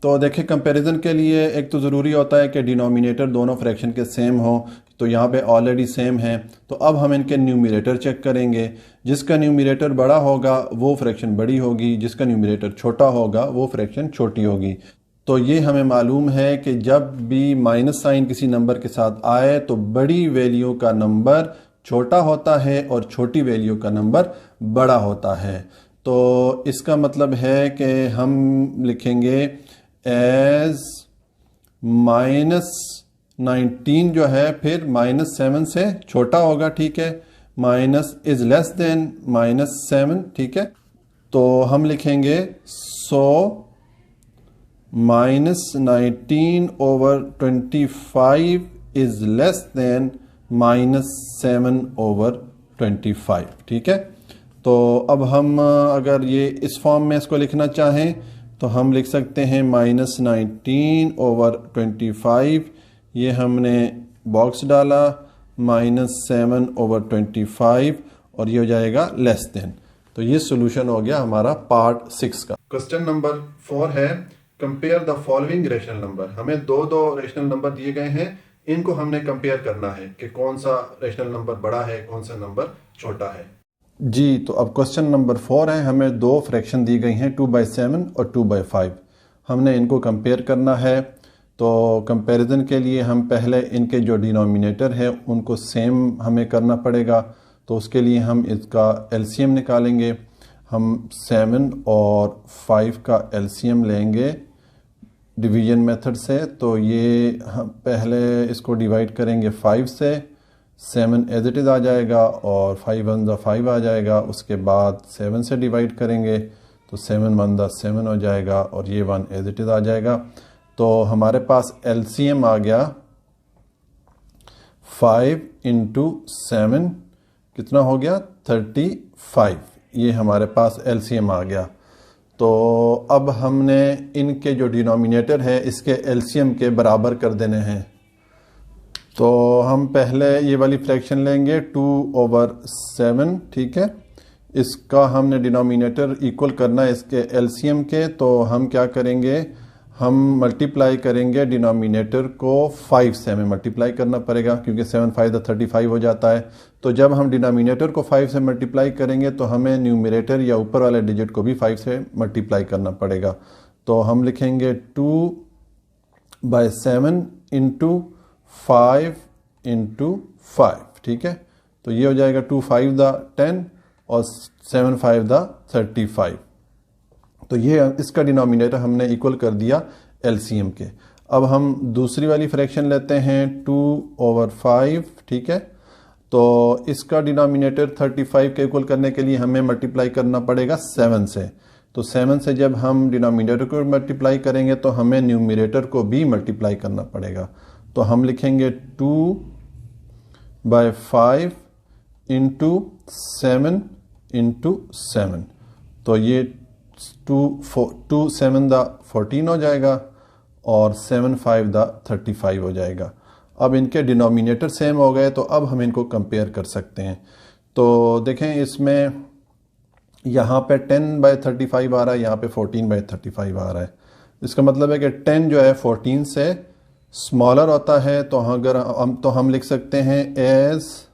तो देखिए, कंपैरिजन के लिए एक तो ज़रूरी होता है कि डिनोमिनेटर दोनों फ्रैक्शन के सेम हो। तो यहाँ पे ऑलरेडी सेम है, तो अब हम इनके न्यूमरेटर चेक करेंगे। जिसका न्यूमरेटर बड़ा होगा वो फ्रैक्शन बड़ी होगी, जिसका न्यूमरेटर छोटा होगा वो फ्रैक्शन छोटी होगी। तो ये हमें मालूम है कि जब भी माइनस साइन किसी नंबर के साथ आए तो बड़ी वैल्यू का नंबर छोटा होता है और छोटी वैल्यू का नंबर बड़ा होता है। तो इसका मतलब है कि हम लिखेंगे एज -19 जो है फिर -7 से छोटा होगा। ठीक है, माइनस इज लेस देन -7। ठीक है, तो हम लिखेंगे सो -19/25 इज लेस देन -7/25। ठीक है, तो अब हम अगर ये इस फॉर्म में इसको लिखना चाहें तो हम लिख सकते हैं -19/25। ये हमने बॉक्स डाला, -7/25 और ये हो जाएगा लेस देन। तो ये सोल्यूशन हो गया हमारा पार्ट 6 का। क्वेश्चन नंबर 4 है, compare the following rational number. हमें दो रेशनल नंबर दिए गए हैं, इनको हमने कंपेयर करना है कि कौन सा रेशनल नंबर बड़ा है, कौन सा नंबर छोटा है। जी, तो अब क्वेश्चन नंबर 4 है। हमें दो फ्रैक्शन दी गई हैं 2/7 और 2/5। हमने इनको कंपेयर करना है। तो कंपैरिजन के लिए हम पहले इनके जो डिनोमिनेटर है उनको सेम हमें करना पड़ेगा। तो उसके लिए हम इसका एलसीएम निकालेंगे। हम 7 और 5 का एलसीएम लेंगे डिवीजन मेथड से। तो ये हम पहले इसको डिवाइड करेंगे 5 से, 7 एज इट इज़ आ जाएगा और 5 1 5 आ जाएगा। उसके बाद 7 से डिवाइड करेंगे तो 7 1 दा 7 हो जाएगा और ये 1 एज इट इज़ आ जाएगा। तो हमारे पास एलसीएम आ गया 5 इंटू 7 कितना हो गया 35। ये हमारे पास एलसीएम आ गया। तो अब हमने इनके जो डिनोमिनेटर है इसके एलसीएम के बराबर कर देने हैं। तो हम पहले ये वाली फ्रैक्शन लेंगे 2/7, ठीक है। इसका हमने डिनोमिनेटर इक्वल करना है इसके एलसीएम के। तो हम क्या करेंगे, हम मल्टीप्लाई करेंगे डिनोमिनेटर को 5 से, हमें मल्टीप्लाई करना पड़ेगा क्योंकि 7 5 35 हो जाता है। तो जब हम डिनोमिनेटर को 5 से मल्टीप्लाई करेंगे तो हमें न्यूमरेटर या ऊपर वाले डिजिट को भी 5 से मल्टीप्लाई करना पड़ेगा। तो हम लिखेंगे 2/7 इंटू 5 इंटू 5, ठीक है। तो ये हो जाएगा 2 5 दा 10 और 7 5 दा 35। तो ये इसका डिनोमिनेटर हमने इक्वल कर दिया एलसीएम के। अब हम दूसरी वाली फ्रैक्शन लेते हैं 2/5, ठीक है। तो इसका डिनोमिनेटर 35 के इक्वल करने के लिए हमें मल्टीप्लाई करना पड़ेगा 7 से। तो 7 से जब हम डिनोमिनेटर को मल्टीप्लाई करेंगे तो हमें न्यूमरेटर को भी मल्टीप्लाई करना पड़ेगा। तो हम लिखेंगे 2/5 इंटू 7 इंटू 7। तो ये 2 7 दा 14 हो जाएगा और 7 5 दा 35 हो जाएगा। अब इनके डिनोमिनेटर सेम हो गए तो अब हम इनको कंपेयर कर सकते हैं। तो देखें इसमें यहाँ पे 10/35 आ रहा है, यहाँ पे 14/35 आ रहा है। इसका मतलब है कि 10 जो है 14 से स्मॉलर होता है। तो अगर हम लिख सकते हैं एज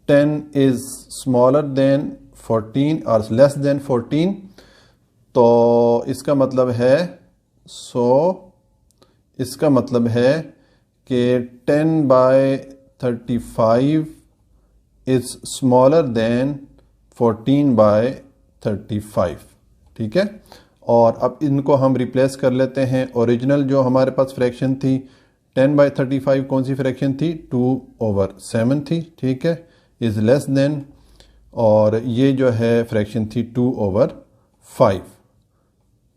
10 इज स्मॉलर देन 14 और लेस देन 14। तो इसका मतलब है इसका मतलब है कि 10/35 इज स्मॉलर देन 14/35, ठीक है। और अब इनको हम रिप्लेस कर लेते हैं। ओरिजिनल जो हमारे पास फ्रैक्शन थी 10/35 कौन सी फ्रैक्शन थी 2/7 थी, ठीक है, इज लेस देन, और ये जो है फ्रैक्शन थी 2/5।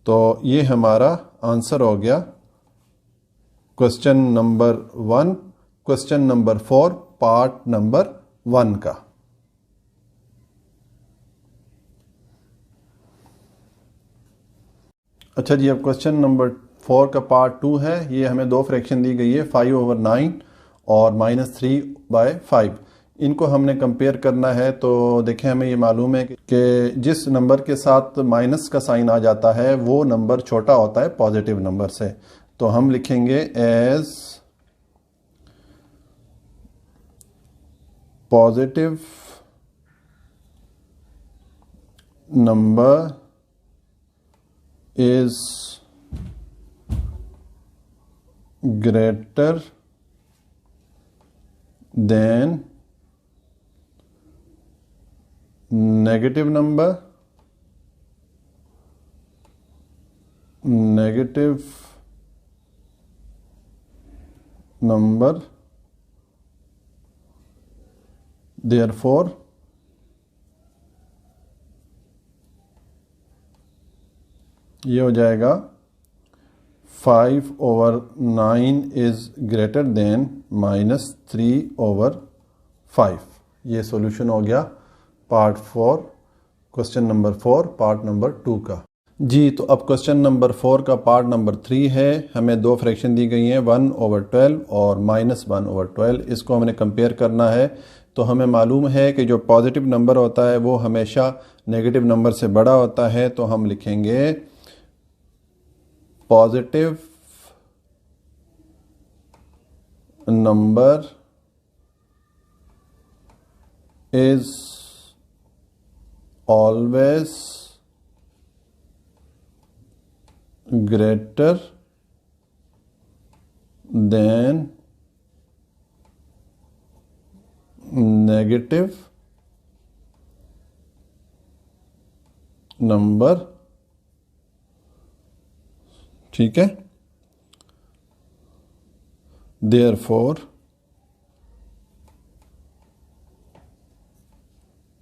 तो ये हमारा आंसर हो गया question number 1, question number 4 part number 1 का। अच्छा जी, अब क्वेश्चन नंबर 4 का पार्ट 2 है। ये हमें दो फ्रैक्शन दी गई है 5/9 और -3/5। इनको हमने कंपेयर करना है। तो देखें हमें ये मालूम है कि जिस नंबर के साथ माइनस का साइन आ जाता है वो नंबर छोटा होता है पॉजिटिव नंबर से। तो हम लिखेंगे as positive number is greater than negative number, therefore ये हो जाएगा 5/9 इज ग्रेटर देन -3/5। ये सॉल्यूशन हो गया part 4 question number 4 part number 2 का। जी, तो अब क्वेश्चन नंबर 4 का पार्ट नंबर 3 है। हमें दो फ्रैक्शन दी गई हैं 1/12 और -1/12। इसको हमने कंपेयर करना है। तो हमें मालूम है कि जो पॉजिटिव नंबर होता है वो हमेशा नेगेटिव नंबर से बड़ा होता है। तो हम लिखेंगे positive number is always greater than negative number, ठीक है। Therefore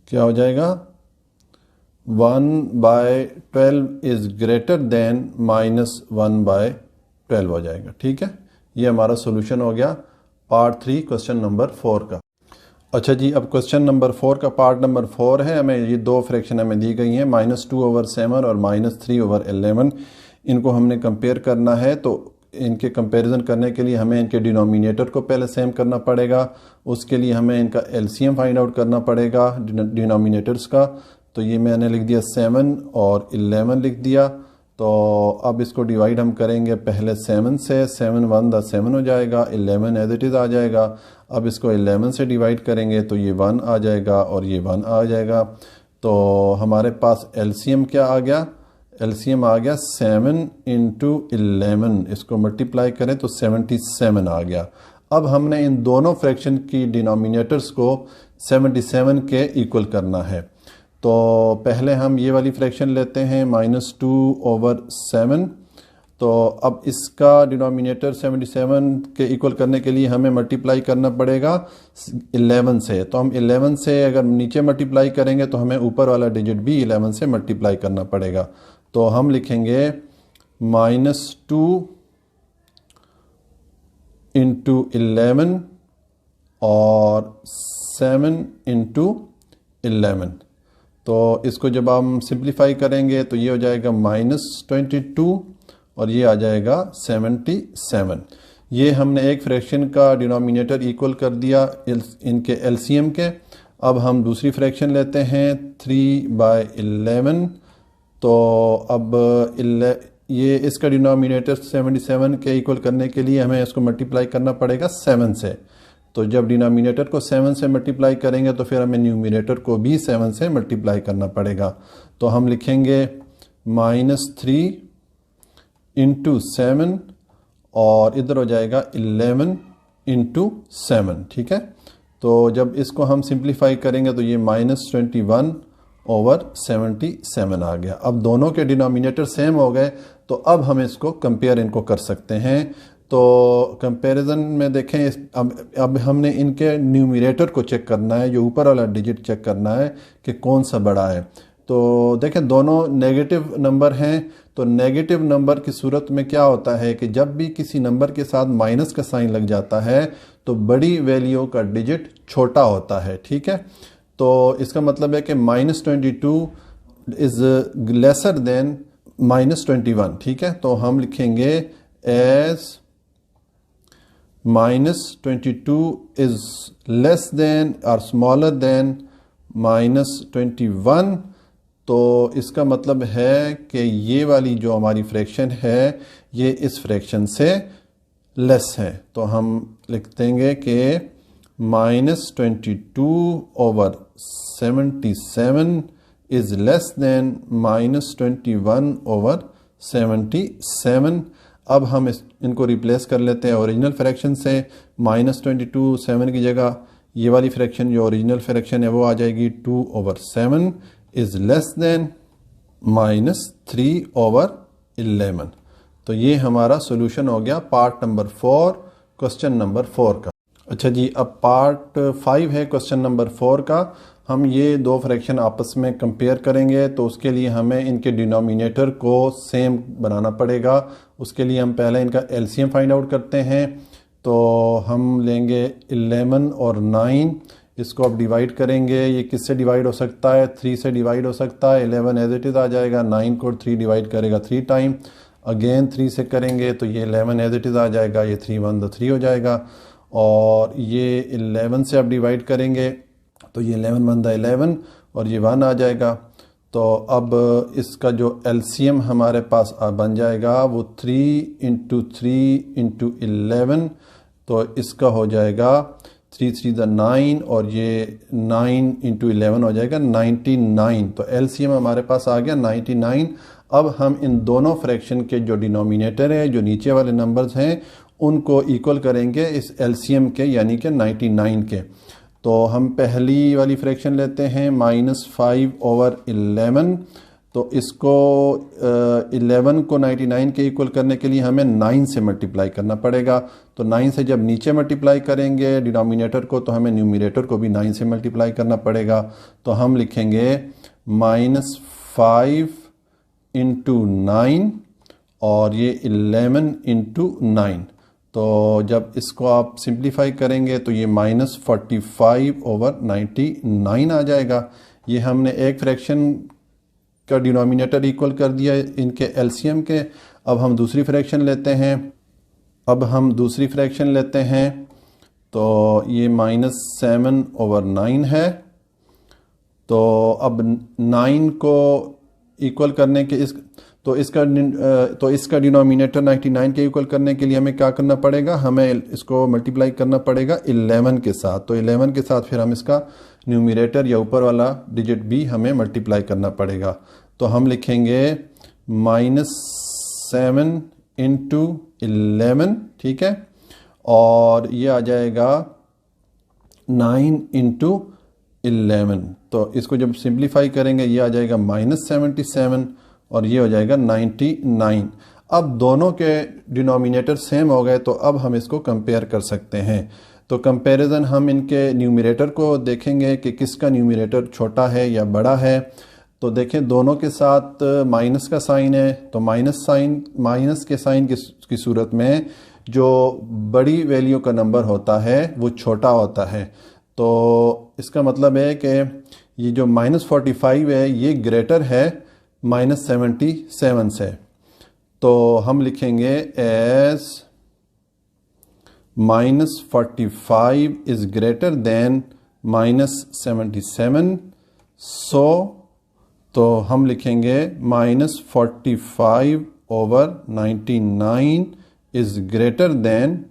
क्या हो जाएगा, 1/12 इज़ ग्रेटर देन -1/12 हो जाएगा। ठीक है, ये हमारा सोल्यूशन हो गया पार्ट 3 क्वेश्चन नंबर 4 का। अच्छा जी, अब क्वेश्चन नंबर 4 का पार्ट नंबर 4 है। हमें ये दो फ्रैक्शन हमें दी गई हैं, -2/7 और -3/11। इनको हमने कंपेयर करना है, तो इनके कंपैरिजन करने के लिए हमें इनके डिनोमिनेटर को पहले सेम करना पड़ेगा। उसके लिए हमें इनका एलसीएम फाइंड आउट करना पड़ेगा डिनोमिनेटर्स का। तो ये मैंने लिख दिया 7 और 11 लिख दिया। तो अब इसको डिवाइड हम करेंगे पहले 7 से, 7 1 दा 7 हो जाएगा, 11 एज इट इज़ आ जाएगा। अब इसको 11 से डिवाइड करेंगे तो ये 1 आ जाएगा और ये 1 आ जाएगा। तो हमारे पास एलसीएम क्या आ गया? एलसीएम आ गया 7 × 11। इसको मल्टीप्लाई करें तो 77 आ गया। अब हमने इन दोनों फ्रैक्शन की डिनोमिनेटर्स को 77 के इक्वल करना है। तो पहले हम ये वाली फ्रैक्शन लेते हैं -2/7। तो अब इसका डिनोमिनेटर 77 के इक्वल करने के लिए हमें मल्टीप्लाई करना पड़ेगा 11 से। तो हम 11 से अगर नीचे मल्टीप्लाई करेंगे तो हमें ऊपर वाला डिजिट भी 11 से मल्टीप्लाई करना पड़ेगा। तो हम लिखेंगे -2 × 11 और 7 × 11। तो इसको जब हम सिंप्लीफाई करेंगे तो ये हो जाएगा -22 और ये आ जाएगा 77। ये हमने एक फ्रैक्शन का डिनोमिनेटर इक्वल कर दिया इनके एलसीएम के। अब हम दूसरी फ्रैक्शन लेते हैं 3/11। तो अब ये इसका डिनोमिनेटर 77 के इक्वल करने के लिए हमें इसको मल्टीप्लाई करना पड़ेगा 7 से। तो जब डिनोमिनेटर को 7 से मल्टीप्लाई करेंगे तो फिर हमें न्यूमिनेटर को भी 7 से मल्टीप्लाई करना पड़ेगा। तो हम लिखेंगे -3 × 7 और इधर हो जाएगा 11 × 7। ठीक है, तो जब इसको हम सिंप्लीफाई करेंगे तो ये -21/77 आ गया। अब दोनों के डिनोमिनेटर सेम हो गए, तो अब हम इसको कंपेयर इनको कर सकते हैं। तो कंपैरिजन में देखें अब हमने इनके न्यूमरेटर को चेक करना है, जो ऊपर वाला डिजिट चेक करना है कि कौन सा बड़ा है। तो देखें दोनों नेगेटिव नंबर हैं। तो नेगेटिव नंबर की सूरत में क्या होता है कि जब भी किसी नंबर के साथ माइनस का साइन लग जाता है तो बड़ी वैल्यू का डिजिट छोटा होता है। ठीक है, तो इसका मतलब है कि -22 इज़ लेसर देन -21। ठीक है, तो हम लिखेंगे एज -22 इज़ लेस देन और स्मॉलर देन -21। तो इसका मतलब है कि ये वाली जो हमारी फ्रैक्शन है ये इस फ्रैक्शन से लेस है। तो हम लिख देंगे कि -22/77 इज़ लेस देन -21/77। अब हम इनको रिप्लेस कर लेते हैं ओरिजिनल फ्रैक्शन से। -22 7 की जगह ये वाली फ्रैक्शन जो ओरिजिनल फ्रैक्शन है वो आ जाएगी 2/7 इज़ लेस देन -3/11। तो ये हमारा सोल्यूशन हो गया पार्ट नंबर 4 क्वेश्चन नंबर 4 का। अच्छा जी, अब पार्ट 5 है क्वेश्चन नंबर 4 का। हम ये दो फ्रैक्शन आपस में कंपेयर करेंगे, तो उसके लिए हमें इनके डिनोमिनेटर को सेम बनाना पड़ेगा। उसके लिए हम पहले इनका एलसीएम फाइंड आउट करते हैं। तो हम लेंगे 11 और 9, इसको अब डिवाइड करेंगे। ये किससे डिवाइड हो सकता है? 3 से डिवाइड हो सकता है। 11 एज इट इज़ आ जाएगा, 9 को 3 डिवाइड करेगा 3 टाइम, अगेन 3 से करेंगे तो ये 11 एज इट इज़ आ जाएगा, ये 3 1 द 3 हो जाएगा। और ये 11 से अब डिवाइड करेंगे तो ये 11 1 द 11 और ये 1 आ जाएगा। तो अब इसका जो एलसीएम हमारे पास बन जाएगा वो 3 × 3 × 11। तो इसका हो जाएगा 3 3 द 9 और ये 9 × 11 हो जाएगा 99। तो एलसीएम हमारे पास आ गया 99। अब हम इन दोनों फ्रैक्शन के जो डिनोमिनेटर है, जो नीचे वाले नंबर्स हैं, उनको इक्वल करेंगे इस एलसीएम के, यानी कि 99 के। तो हम पहली वाली फ्रैक्शन लेते हैं -5/11। तो इसको 11 को 99 के इक्वल करने के लिए हमें 9 से मल्टीप्लाई करना पड़ेगा। तो 9 से जब नीचे मल्टीप्लाई करेंगे डिनोमिनेटर को, तो हमें न्यूमरेटर को भी 9 से मल्टीप्लाई करना पड़ेगा। तो हम लिखेंगे 5 इंटू 9 और ये 11 इंटू 9। तो जब इसको आप सिंप्लीफाई करेंगे तो ये -45/99 आ जाएगा। ये हमने एक फ्रैक्शन का डिनोमिनेटर इक्वल कर दिया इनके एलसीएम के। अब हम दूसरी फ्रैक्शन लेते हैं। तो ये -7/9 है। तो अब 9 को इक्वल करने के इसका डिनोमिनेटर 99 के इक्वल करने के लिए हमें क्या करना पड़ेगा, हमें इसको मल्टीप्लाई करना पड़ेगा 11 के साथ। तो 11 के साथ फिर हम इसका न्यूमरेटर या ऊपर वाला डिजिट भी हमें मल्टीप्लाई करना पड़ेगा। तो हम लिखेंगे -7 इंटू 11, ठीक है, और ये आ जाएगा 9 इंटू 11। तो इसको जब सिंप्लीफाई करेंगे ये आ जाएगा -77 और ये हो जाएगा 99। अब दोनों के डिनोमिनेटर सेम हो गए तो अब हम इसको कंपेयर कर सकते हैं। तो कंपैरिजन हम इनके न्यूमरेटर को देखेंगे कि किसका न्यूमरेटर छोटा है या बड़ा है। तो देखें दोनों के साथ माइनस का साइन है, तो माइनस के साइन की सूरत में जो बड़ी वैल्यू का नंबर होता है वो छोटा होता है। तो इसका मतलब है कि ये जो -45 है ये ग्रेटर है -77 से। तो हम लिखेंगे एज -45 इज ग्रेटर देन -77। तो हम लिखेंगे -45/99 इज ग्रेटर देन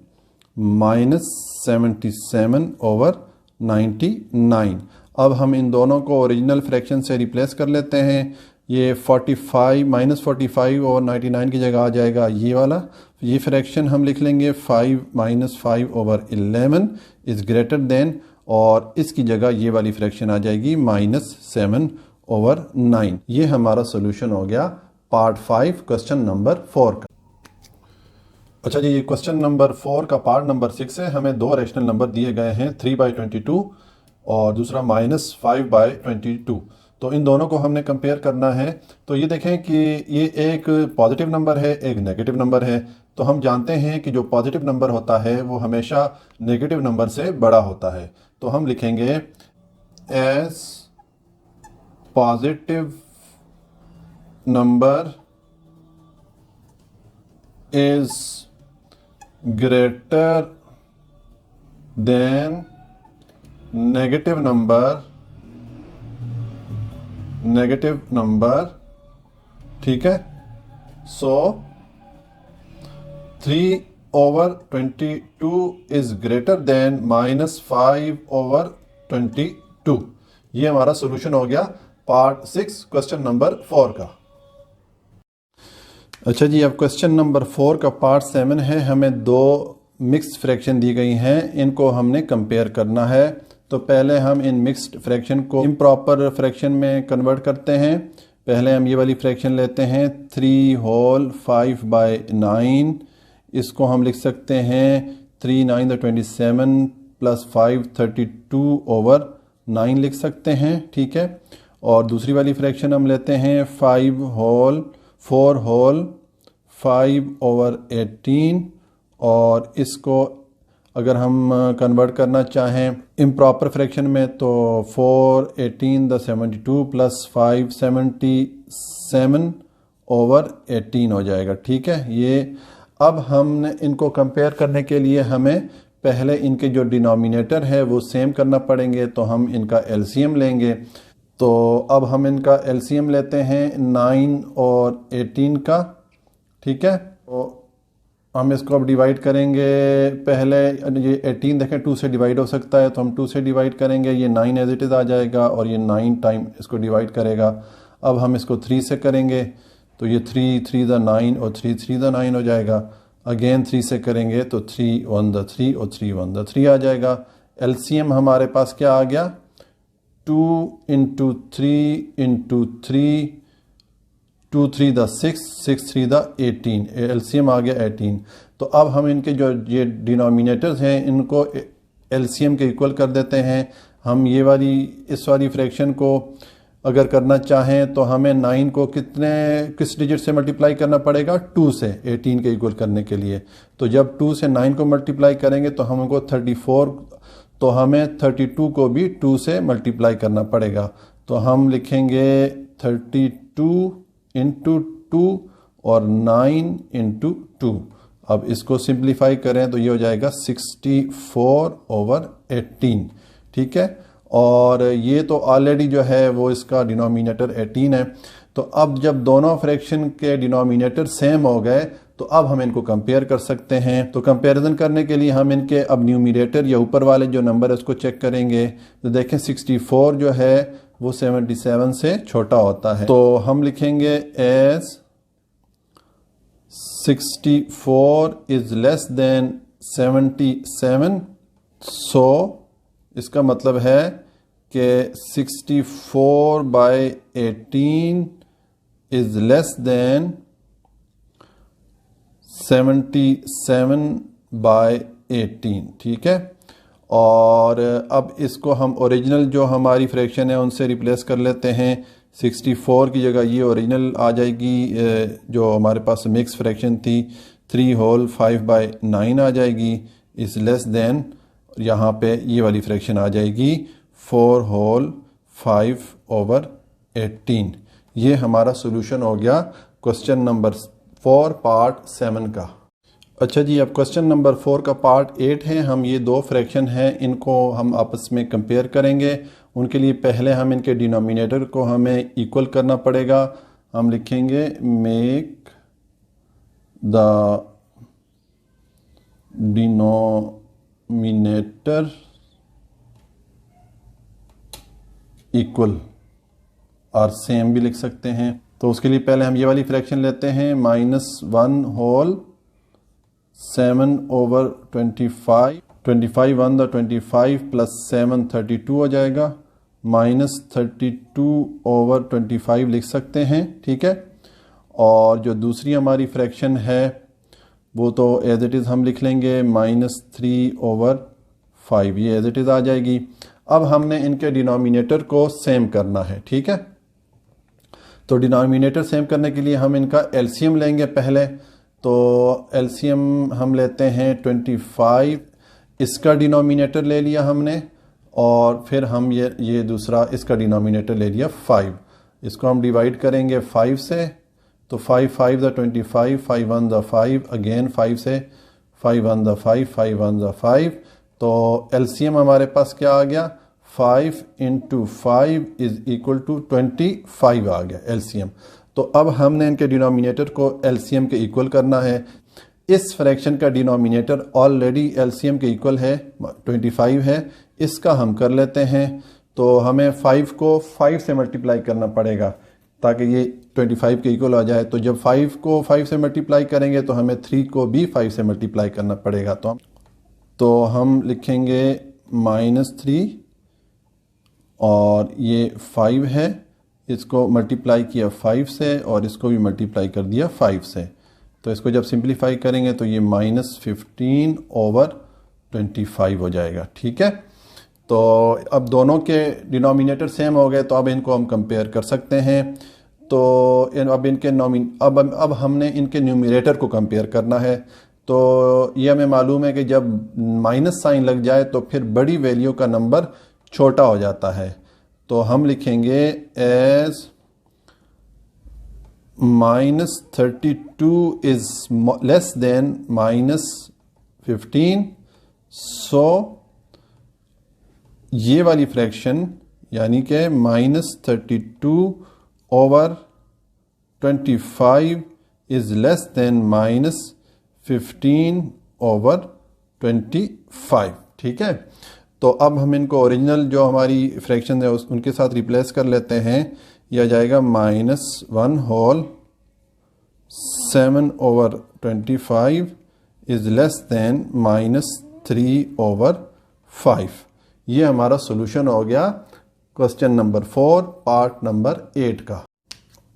-77/99। अब हम इन दोनों को ओरिजिनल फ्रैक्शन से रिप्लेस कर लेते हैं। ये -45/99 की जगह आ जाएगा ये वाला। ये फ्रैक्शन हम लिख लेंगे 5/11 इज ग्रेटर देन, और इसकी जगह ये वाली फ्रैक्शन आ जाएगी -7/9। ये हमारा सोल्यूशन हो गया पार्ट 5 क्वेश्चन नंबर 4 का। अच्छा जी, ये क्वेश्चन नंबर 4 का पार्ट नंबर 6 है। हमें दो रैशनल नंबर दिए गए हैं, 3/22 और दूसरा -5/22। तो इन दोनों को हमने कंपेयर करना है। तो ये देखें कि ये एक पॉजिटिव नंबर है, एक नेगेटिव नंबर है। तो हम जानते हैं कि जो पॉजिटिव नंबर होता है वो हमेशा नेगेटिव नंबर से बड़ा होता है। तो हम लिखेंगे as positive number is greater than negative number, ठीक है। So 3/22 is greater than -5/22। ये हमारा सोल्यूशन हो गया पार्ट 6 क्वेश्चन नंबर 4 का। अच्छा जी, अब क्वेश्चन नंबर 4 का पार्ट 7 है। हमें दो मिक्स्ड फ्रैक्शन दी गई हैं, इनको हमने कंपेयर करना है। तो पहले हम इन मिक्स्ड फ्रैक्शन को इम्प्रॉपर फ्रैक्शन में कन्वर्ट करते हैं। पहले हम ये वाली फ्रैक्शन लेते हैं 3/5/9। इसको हम लिख सकते हैं 3 9 27 + 5 32/9 लिख सकते हैं, ठीक है। और दूसरी वाली फ्रैक्शन हम लेते हैं 4/5/18, और इसको अगर हम कन्वर्ट करना चाहें इम्प्रॉपर फ्रैक्शन में तो 4/18 + 5 77/18 हो जाएगा, ठीक है। ये अब हमने इनको कंपेयर करने के लिए हमें पहले इनके जो डिनोमिनेटर है वो सेम करना पड़ेंगे। तो हम इनका एलसीएम लेंगे। तो अब हम इनका एलसीएम लेते हैं 9 और 18 का, ठीक है। तो हम इसको अब डिवाइड करेंगे। पहले ये 18 देखें 2 से डिवाइड हो सकता है, तो हम 2 से डिवाइड करेंगे। ये 9 एज इट इज़ आ जाएगा और ये 9 टाइम इसको डिवाइड करेगा। अब हम इसको 3 से करेंगे तो ये 3 3 दा 9 और 3 3 दा 9 हो जाएगा। अगेन 3 से करेंगे तो 3 1 दा 3 और 3 1 दा 3 आ जाएगा। एलसीएम हमारे पास क्या आ गया, 2 × 3 × 3 2 3 दा 6 6 3 दा 18, एलसीएम आ गया 18। तो अब हम इनके जो ये डिनोमिनेटर्स हैं इनको एलसीएम के इक्वल कर देते हैं। हम ये वाली इस वाली फ्रैक्शन को अगर करना चाहें तो हमें 9 को किस डिजिट से मल्टीप्लाई करना पड़ेगा, 2 से 18 के इक्वल करने के लिए। तो जब 2 से 9 को मल्टीप्लाई करेंगे तो हमको 34, तो हमें 32 को भी 2 से मल्टीप्लाई करना पड़ेगा। तो हम लिखेंगे 32 इंटू 2 और 9 इंटू 2। अब इसको सिंप्लीफाई करें तो ये हो जाएगा 64/18, ठीक है। और ये तो ऑलरेडी जो है वो इसका डिनोमिनेटर 18 है। तो अब जब दोनों फ्रैक्शन के डिनोमिनेटर सेम हो गए तो अब हम इनको कंपेयर कर सकते हैं। तो कंपैरिजन करने के लिए हम इनके अब न्यूमरेटर या ऊपर वाले जो नंबर है उसको चेक करेंगे। तो देखें 64 जो है वो 77 से छोटा होता है। तो हम लिखेंगे एज 64 इज लेस देन 77। सो इसका मतलब है कि 64/18 इज लेस देन 77/18, ठीक है। और अब इसको हम ओरिजिनल जो हमारी फ्रैक्शन है उनसे रिप्लेस कर लेते हैं। 64 की जगह ये ओरिजिनल आ जाएगी, जो हमारे पास मिक्स फ्रैक्शन थी 3 होल 5/9 आ जाएगी, इज लेस देन यहाँ पे ये वाली फ्रैक्शन आ जाएगी 4 होल 5/18। ये हमारा सोल्यूशन हो गया क्वेश्चन नंबर 4 पार्ट 7 का। अच्छा जी, अब क्वेश्चन नंबर 4 का पार्ट 8 है। हम ये दो फ्रैक्शन हैं, इनको हम आपस में कंपेयर करेंगे। उनके लिए पहले हम इनके डिनोमिनेटर को हमें इक्वल करना पड़ेगा। हम लिखेंगे मेक द डिनोमिनेटर इक्वल, और सेम भी लिख सकते हैं। तो उसके लिए पहले हम ये वाली फ्रैक्शन लेते हैं, -1 होल 7/25, 25 1 द 25 प्लस 7 32 हो जाएगा, -32/25 लिख सकते हैं, ठीक है। और जो दूसरी हमारी फ्रैक्शन है वो तो एज इट इज़ हम लिख लेंगे -3/5, ये एज इट इज़ आ जाएगी। अब हमने इनके डिनोमिनेटर को सेम करना है, ठीक है। तो डिनोमिनेटर सेम करने के लिए हम इनका एलसीएम लेंगे पहले। तो एलसीएम हम लेते हैं 25, इसका डिनोमिनेटर ले लिया हमने, और फिर हम ये दूसरा इसका डिनोमिनेटर ले लिया 5। इसको हम डिवाइड करेंगे 5 से, तो 5 5 द 25, 5 1 द 5, अगेन 5 से, 5 1 द 5, 5 1 द 5। तो एलसीएम हमारे पास क्या आ गया, 5 × 5 इज इक्वल टू 25 आ गया एलसीएम। तो अब हमने इनके डिनोमिनेटर को एलसीएम के इक्वल करना है। इस फ्रैक्शन का डिनोमिनेटर ऑलरेडी एलसीएम के इक्वल है, 25 है, इसका हम कर लेते हैं। तो हमें 5 को 5 से मल्टीप्लाई करना पड़ेगा ताकि ये 25 के इक्वल आ जाए। तो जब 5 को 5 से मल्टीप्लाई करेंगे तो हमें 3 को भी 5 से मल्टीप्लाई करना पड़ेगा। तो हम लिखेंगे -3, और ये 5 है, इसको मल्टीप्लाई किया 5 से, और इसको भी मल्टीप्लाई कर दिया 5 से। तो इसको जब सिंप्लीफाई करेंगे तो ये -15/25 हो जाएगा, ठीक है। तो अब दोनों के डिनोमिनेटर सेम हो गए, तो अब इनको हम कंपेयर कर सकते हैं। तो अब इनके अब हमने इनके न्यूमरेटर को कंपेयर करना है। तो ये हमें मालूम है कि जब माइनस साइन लग जाए तो फिर बड़ी वैल्यू का नंबर छोटा हो जाता है। तो हम लिखेंगे एज -32 इज लेस देन -15। सो ये वाली फ्रैक्शन यानी कि -32/25 इज लेस देन -15/25, ठीक है। तो अब हम इनको ओरिजिनल जो हमारी फ्रैक्शन है उनके साथ रिप्लेस कर लेते हैं। यह जाएगा -1 होल 7/25 इज लेस देन -3/5। ये हमारा सोल्यूशन हो गया क्वेश्चन नंबर 4 पार्ट नंबर 8 का।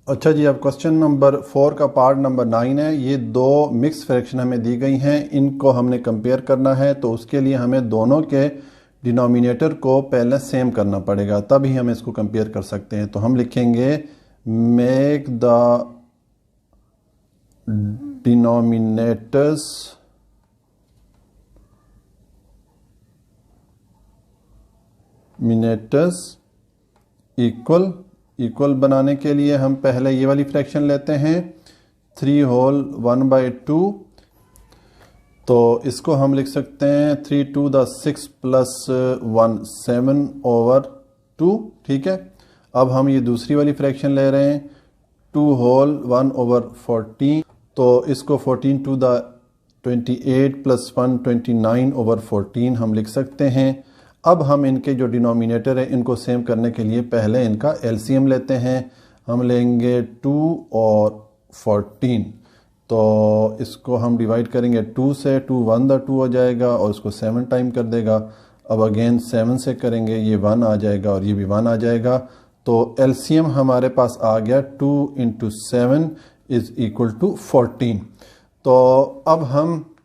अच्छा जी, अब क्वेश्चन नंबर 4 का पार्ट नंबर 9 है। ये दो मिक्स फ्रैक्शन हमें दी गई हैं, इनको हमने कंपेयर करना है। तो उसके लिए हमें दोनों के डिनोमिनेटर को पहले सेम करना पड़ेगा, तभी हम इसको कंपेयर कर सकते हैं। तो हम लिखेंगे मेक द डिनोमिनेटर्स इक्वल बनाने के लिए हम पहले ये वाली फ्रैक्शन लेते हैं 3 होल 1/2। तो इसको हम लिख सकते हैं 3 to the 6 plus 1 7/2। ठीक है, अब हम ये दूसरी वाली फ्रैक्शन ले रहे हैं 2 होल 1/14। तो इसको 14 to the 28 plus 1 29/14 हम लिख सकते हैं। अब हम इनके जो डिनोमिनेटर है इनको सेम करने के लिए पहले इनका एलसीएम लेते हैं। हम लेंगे 2 और 14। तो इसको हम डिवाइड करेंगे 2 से, 2 1 दा 2 हो जाएगा और इसको 7 टाइम कर देगा। अब अगेन 7 से करेंगे, ये 1 आ जाएगा और ये भी 1 आ जाएगा। तो एलसीएम हमारे पास आ गया 2 × 7 = 14। तो अब हम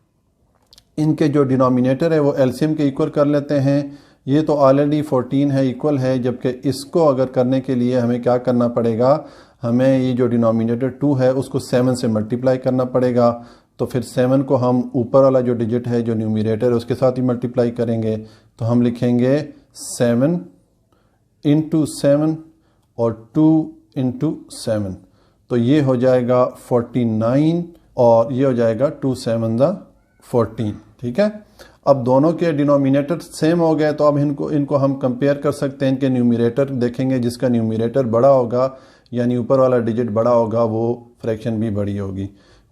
इनके जो डिनोमिनेटर है वो एलसीएम के इक्वल कर लेते हैं। ये तो ऑलरेडी 14 है, इक्वल है, जबकि इसको अगर करने के लिए हमें क्या करना पड़ेगा, हमें ये जो डिनोमिनेटर 2 है उसको 7 से मल्टीप्लाई करना पड़ेगा। तो फिर 7 को हम ऊपर वाला जो डिजिट है जो न्यूमरेटर है उसके साथ ही मल्टीप्लाई करेंगे। तो हम लिखेंगे 7 × 7 और 2 × 7। तो ये हो जाएगा 49 और ये हो जाएगा 2 7 दा 14। ठीक है, अब दोनों के डिनोमिनेटर सेम हो गए। तो अब इनको हम कंपेयर कर सकते हैं। इनके न्यूमरेटर देखेंगे, जिसका न्यूमरेटर बड़ा होगा यानी ऊपर वाला डिजिट बड़ा होगा वो फ्रैक्शन भी बड़ी होगी।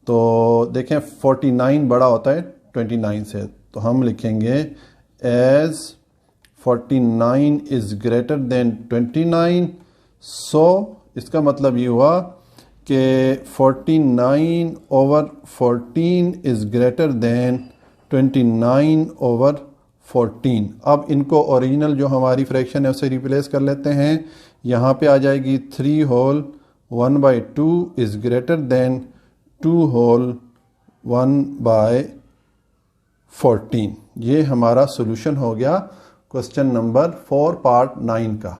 तो देखें 49 बड़ा होता है 29 से, तो हम लिखेंगे एज 49 इज़ ग्रेटर देन 29। सो इसका मतलब ये हुआ कि 49/14 इज़ ग्रेटर देन 29/14। अब इनको ओरिजिनल जो हमारी फ्रैक्शन है उससे रिप्लेस कर लेते हैं। यहाँ पे आ जाएगी 3 whole 1/2 is greater than 2 whole 1/14। ये हमारा सोल्यूशन हो गया क्वेश्चन नंबर 4 पार्ट 9 का।